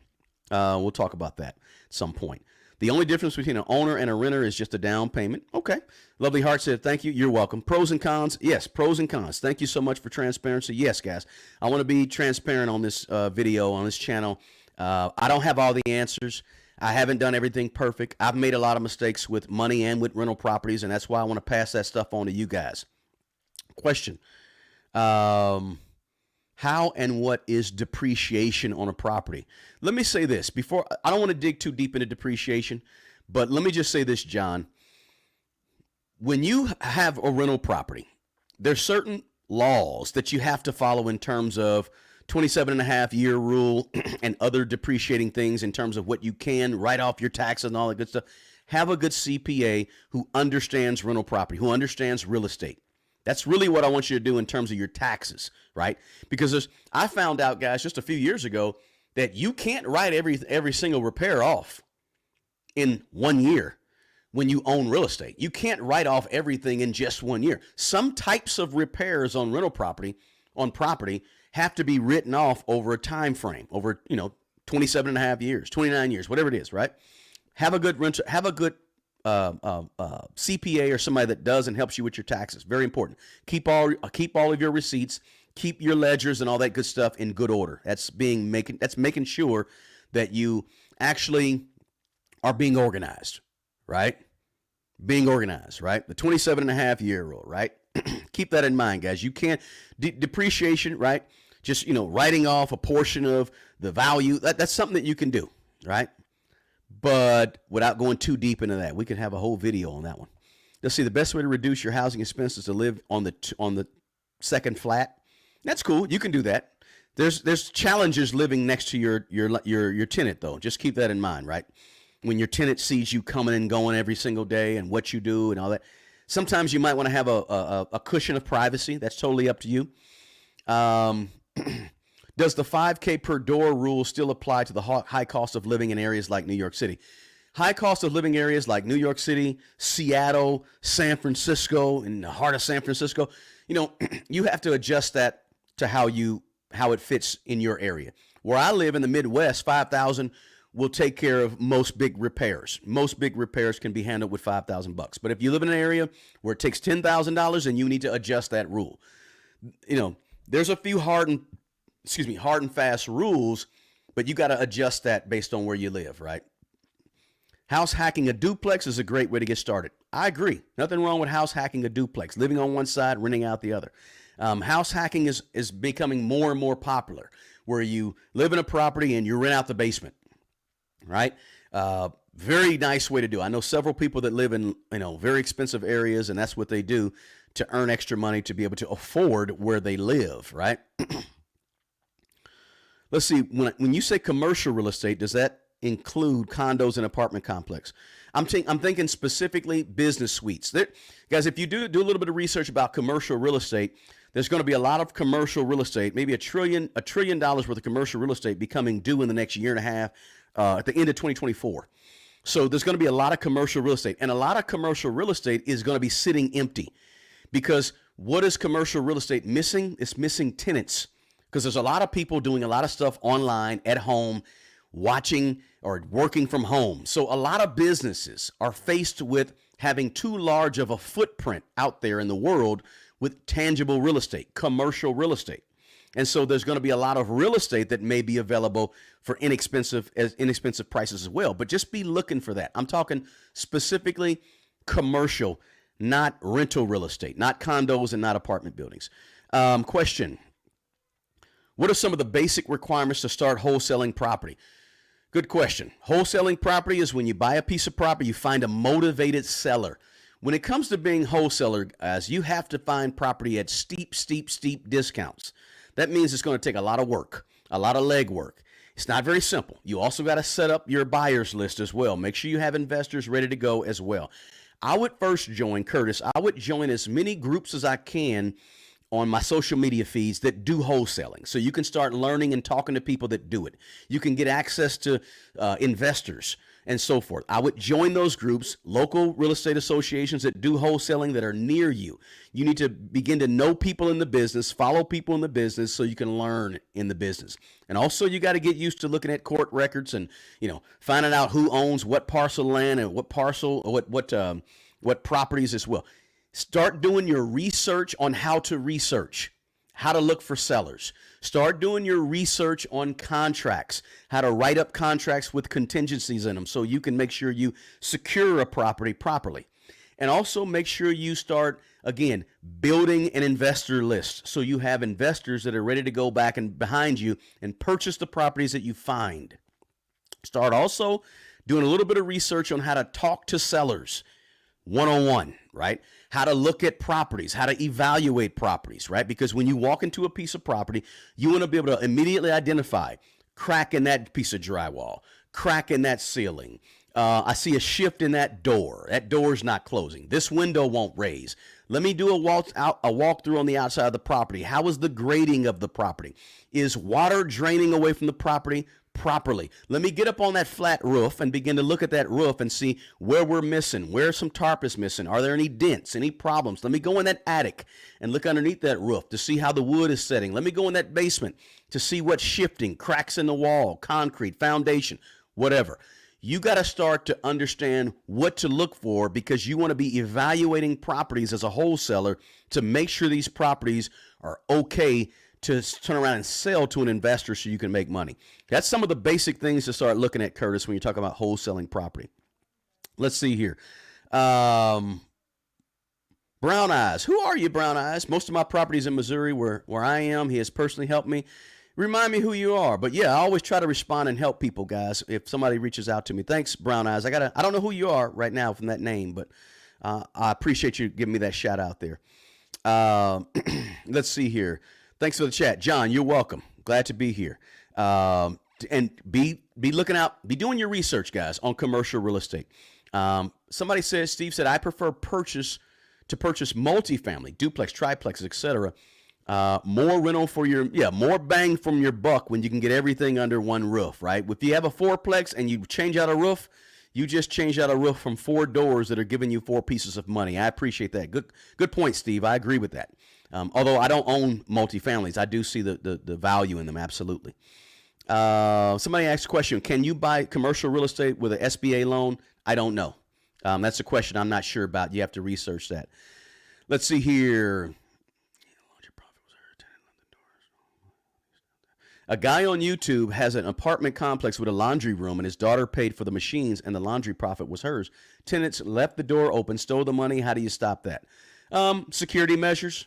We'll talk about that at some point. The only difference between an owner and a renter is just a down payment. Okay. Lovely Heart said, thank you. You're welcome. Pros and cons. Yes, pros and cons. Thank you so much for transparency. Yes, guys. I want to be transparent on this video, on this channel. I don't have all the answers. I haven't done everything perfect. I've made a lot of mistakes with money and with rental properties, and that's why I want to pass that stuff on to you guys. Question. How and what is depreciation on a property? Let me say this before. I don't want to dig too deep into depreciation, but let me just say this, John. When you have a rental property, there's certain laws that you have to follow in terms of 27.5-year rule and other depreciating things in terms of what you can write off your taxes and all that good stuff. Have a good CPA who understands rental property, who understands real estate. That's really what I want you to do in terms of your taxes, right? Because I found out, guys, just a few years ago that you can't write every single repair off in 1 year when you own real estate. You can't write off everything in just 1 year. Some types of repairs on rental property, have to be written off over a time frame, over 27 and a half years, 29 years, whatever it is, right? Have a good renter, have a good CPA or somebody that does and helps you with your taxes. Very important. Keep all of your receipts, keep your ledgers and all that good stuff in good order. That's making sure that you actually are being organized, right? Being organized, right? The 27 and a half year rule, right? Keep that in mind, guys. You can't depreciation, right? Just, writing off a portion of the value. That's something that you can do, right? But without going too deep into that, we could have a whole video on that one. Let's see. The best way to reduce your housing expenses is to live on the second flat. That's cool. You can do that. There's challenges living next to your tenant, though. Just keep that in mind, right? When your tenant sees you coming and going every single day and what you do and all that. Sometimes you might want to have a cushion of privacy. That's totally up to you. Does the 5K per door rule still apply to the high cost of living in areas like New York City? High cost of living areas like New York City, Seattle, San Francisco, in the heart of San Francisco, you have to adjust that to how it fits in your area. Where I live in the Midwest, 5,000 will take care of most big repairs. Most big repairs can be handled with $5,000. But if you live in an area where it takes $10,000, then you need to adjust that rule. There's a few hard and fast rules, but you got to adjust that based on where you live, right? House hacking a duplex is a great way to get started. I agree. Nothing wrong with house hacking a duplex, living on one side, renting out the other. House hacking is becoming more and more popular, where you live in a property and you rent out the basement, right? Very nice way to do it. I know several people that live in very expensive areas, and that's what they do to earn extra money to be able to afford where they live, right? Let's see, when you say commercial real estate, does that include condos and apartment complex? I'm thinking specifically business suites. Guys, if you do a little bit of research about commercial real estate, there's going to be a lot of commercial real estate, maybe $1 trillion worth of commercial real estate becoming due in the next year and a half at the end of 2024. So there's going to be a lot of commercial real estate, and a lot of commercial real estate is going to be sitting empty, because what is commercial real estate missing? It's missing tenants, because there's a lot of people doing a lot of stuff online, at home, watching or working from home. So a lot of businesses are faced with having too large of a footprint out there in the world with tangible real estate, commercial real estate. And so there's going to be a lot of real estate that may be available for inexpensive prices as well. But just be looking for that. I'm talking specifically commercial, not rental real estate, not condos and not apartment buildings. Question. What are some of the basic requirements to start wholesaling property? Good question. Wholesaling property is when you buy a piece of property, you find a motivated seller. When it comes to being wholesaler, guys, you have to find property at steep discounts. That means it's going to take a lot of work, a lot of legwork. It's not very simple. You also got to set up your buyers list as well. Make sure you have investors ready to go as well. I would first join, Curtis, I would join as many groups as I can on my social media feeds that do wholesaling. So you can start learning and talking to people that do it. You can get access to investors and so forth. I would join those groups, local real estate associations that do wholesaling that are near you. You need to begin to know people in the business, follow people in the business so you can learn in the business. And also you got to get used to looking at court records and, finding out who owns what parcel of land and what parcel, what properties as well. Start doing your research on how to research, how to look for sellers. Start doing your research on contracts, how to write up contracts with contingencies in them so you can make sure you secure a property properly. And also make sure you start, again, building an investor list so you have investors that are ready to go back and behind you and purchase the properties that you find. Start also doing a little bit of research on how to talk to sellers one-on-one, right? How to look at properties, how to evaluate properties, right? Because when you walk into a piece of property, you want to be able to immediately identify crack in that piece of drywall, crack in that ceiling. I see a shift in that door. That door's not closing. This window won't raise. Let me do a walkthrough on the outside of the property. How is the grading of the property? Is water draining away from the property properly. Let me get up on that flat roof and begin to look at that roof and see where we're missing, where some tarp is missing. Are there any dents, any problems? Let me go in that attic and look underneath that roof to see how the wood is setting. Let me go in that basement to see what's shifting, cracks in the wall, concrete, foundation, whatever. You got to start to understand what to look for, because you want to be evaluating properties as a wholesaler to make sure these properties are okay to turn around and sell to an investor so you can make money. That's some of the basic things to start looking at, Curtis, when you're talking about wholesaling property. Let's see here. Brown Eyes. Who are you, Brown Eyes? Most of my properties in Missouri where I am. He has personally helped me. Remind me who you are. But yeah, I always try to respond and help people, guys, if somebody reaches out to me. Thanks, Brown Eyes. I don't know who you are right now from that name, but I appreciate you giving me that shout out there. Let's see here. Thanks for the chat. John, you're welcome. Glad to be here. And be looking out, be doing your research, guys, on commercial real estate. Somebody says, Steve said, I prefer to purchase multifamily, duplex, triplexes, etc. More rental for more bang from your buck when you can get everything under one roof, right? If you have a fourplex and you change out a roof, you just changed out a roof from 4 doors that are giving you 4 pieces of money. I appreciate that. Good point, Steve. I agree with that. Although I don't own multifamilies, I do see the value in them, absolutely. Somebody asked a question, can you buy commercial real estate with an SBA loan? I don't know. That's a question I'm not sure about. You have to research that. Let's see here. A guy on YouTube has an apartment complex with a laundry room, and his daughter paid for the machines, and the laundry profit was hers. Tenants left the door open, stole the money. How do you stop that? Security measures.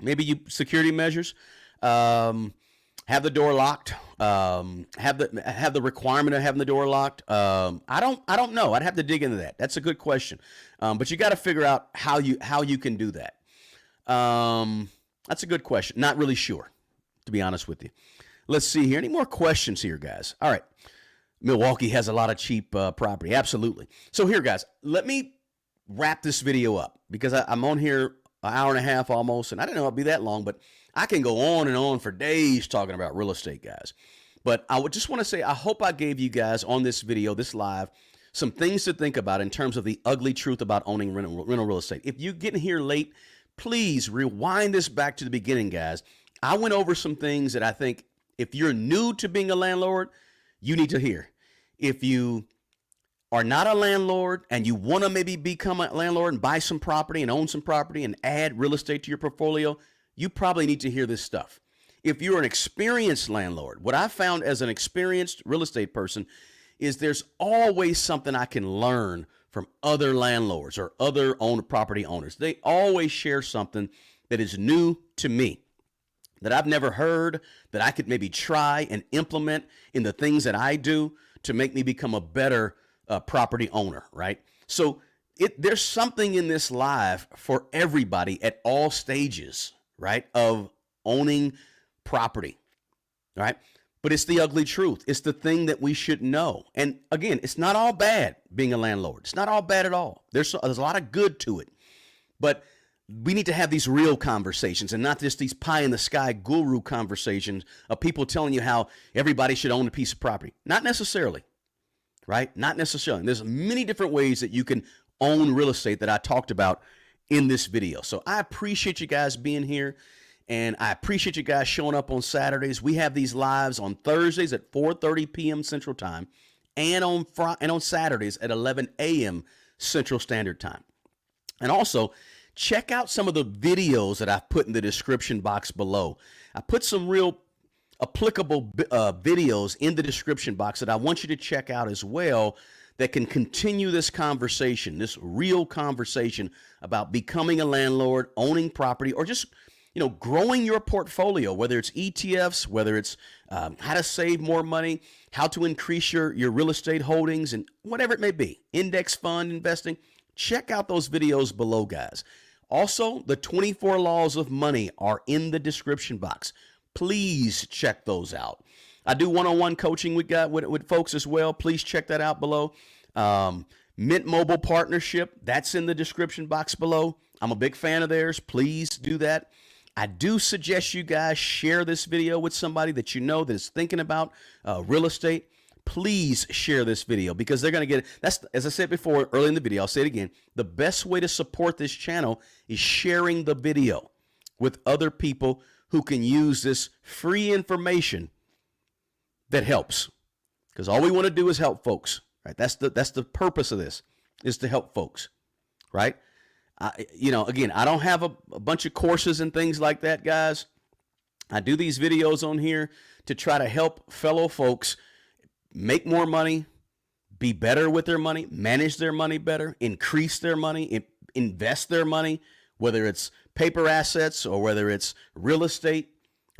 Maybe security measures. Have the door locked. Have the requirement of having the door locked. I don't know. I'd have to dig into that. That's a good question. But you got to figure out how you can do that. That's a good question. Not really sure, to be honest with you. Let's see here. Any more questions here, guys? All right. Milwaukee has a lot of cheap property. Absolutely. So here, guys, let me wrap this video up, because I'm on here an hour and a half almost, and I didn't know it'd be that long, but I can go on and on for days talking about real estate, guys. But I would just want to say, I hope I gave you guys on this video, this live, some things to think about in terms of the ugly truth about owning rental real estate. If you're getting here late, please rewind this back to the beginning, guys. I went over some things that I think if you're new to being a landlord, you need to hear. If you are not a landlord and you want to maybe become a landlord and buy some property and own some property and add real estate to your portfolio, you probably need to hear this stuff. If you're an experienced landlord, what I found as an experienced real estate person is there's always something I can learn from other landlords or other property owners. They always share something that is new to me, that I've never heard, that I could maybe try and implement in the things that I do to make me become a better property owner, right? So there's something in this live for everybody at all stages, right, of owning property, right? But it's the ugly truth. It's the thing that we should know. And again, it's not all bad being a landlord. It's not all bad at all. There's a lot of good to it. But we need to have these real conversations and not just these pie in the sky guru conversations of people telling you how everybody should own a piece of property. Not necessarily, right? Not necessarily. And there's many different ways that you can own real estate that I talked about in this video. So I appreciate you guys being here, and I appreciate you guys showing up on Saturdays. We have these lives on Thursdays at 4:30 p.m. Central Time and on Saturdays at 11 a.m. Central Standard Time. And also, check out some of the videos that I've put in the description box below. I put some real applicable videos in the description box that I want you to check out as well, that can continue this conversation, this real conversation about becoming a landlord, owning property, or just growing your portfolio, whether it's ETFs, whether it's how to save more money, how to increase your real estate holdings, and whatever it may be, index fund investing. Check out those videos below, guys. Also, the 24 laws of money are in the description box. Please check those out. I do one-on-one coaching with folks as well. Please check that out below. Mint Mobile partnership, that's in the description box below. I'm a big fan of theirs. Please do that. I do suggest you guys share this video with somebody that you know that is thinking about real estate. Please share this video because they're going to get it. That's, as I said before early in the video, I'll say it again. The best way to support this channel is sharing the video with other people who can use this free information that helps. Because all we want to do is help folks, right? That's the purpose of this, is to help folks, right? Again, I don't have a bunch of courses and things like that, guys. I do these videos on here to try to help fellow folks make more money, be better with their money, manage their money better, increase their money, invest their money, whether it's paper assets or whether it's real estate,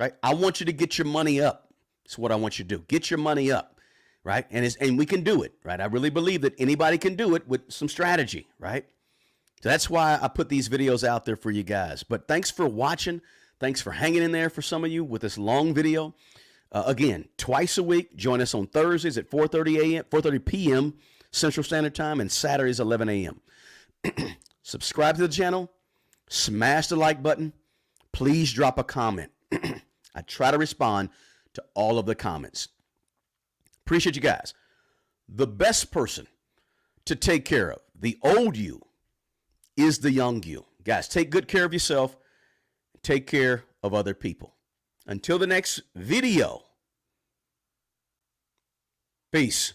right? I want you to get your money up. That's what I want you to do. Get your money up, right? And we can do it, right? I really believe that anybody can do it with some strategy, right? So that's why I put these videos out there for you guys. But thanks for watching. Thanks for hanging in there for some of you with this long video. Again, twice a week, join us on Thursdays at 4:30 p.m. Central Standard Time and Saturdays 11 a.m. Subscribe to the channel. Smash the like button. Please drop a comment. I try to respond to all of the comments. Appreciate you guys. The best person to take care of the old you is the young you. Guys, take good care of yourself. Take care of other people. Until the next video. Peace.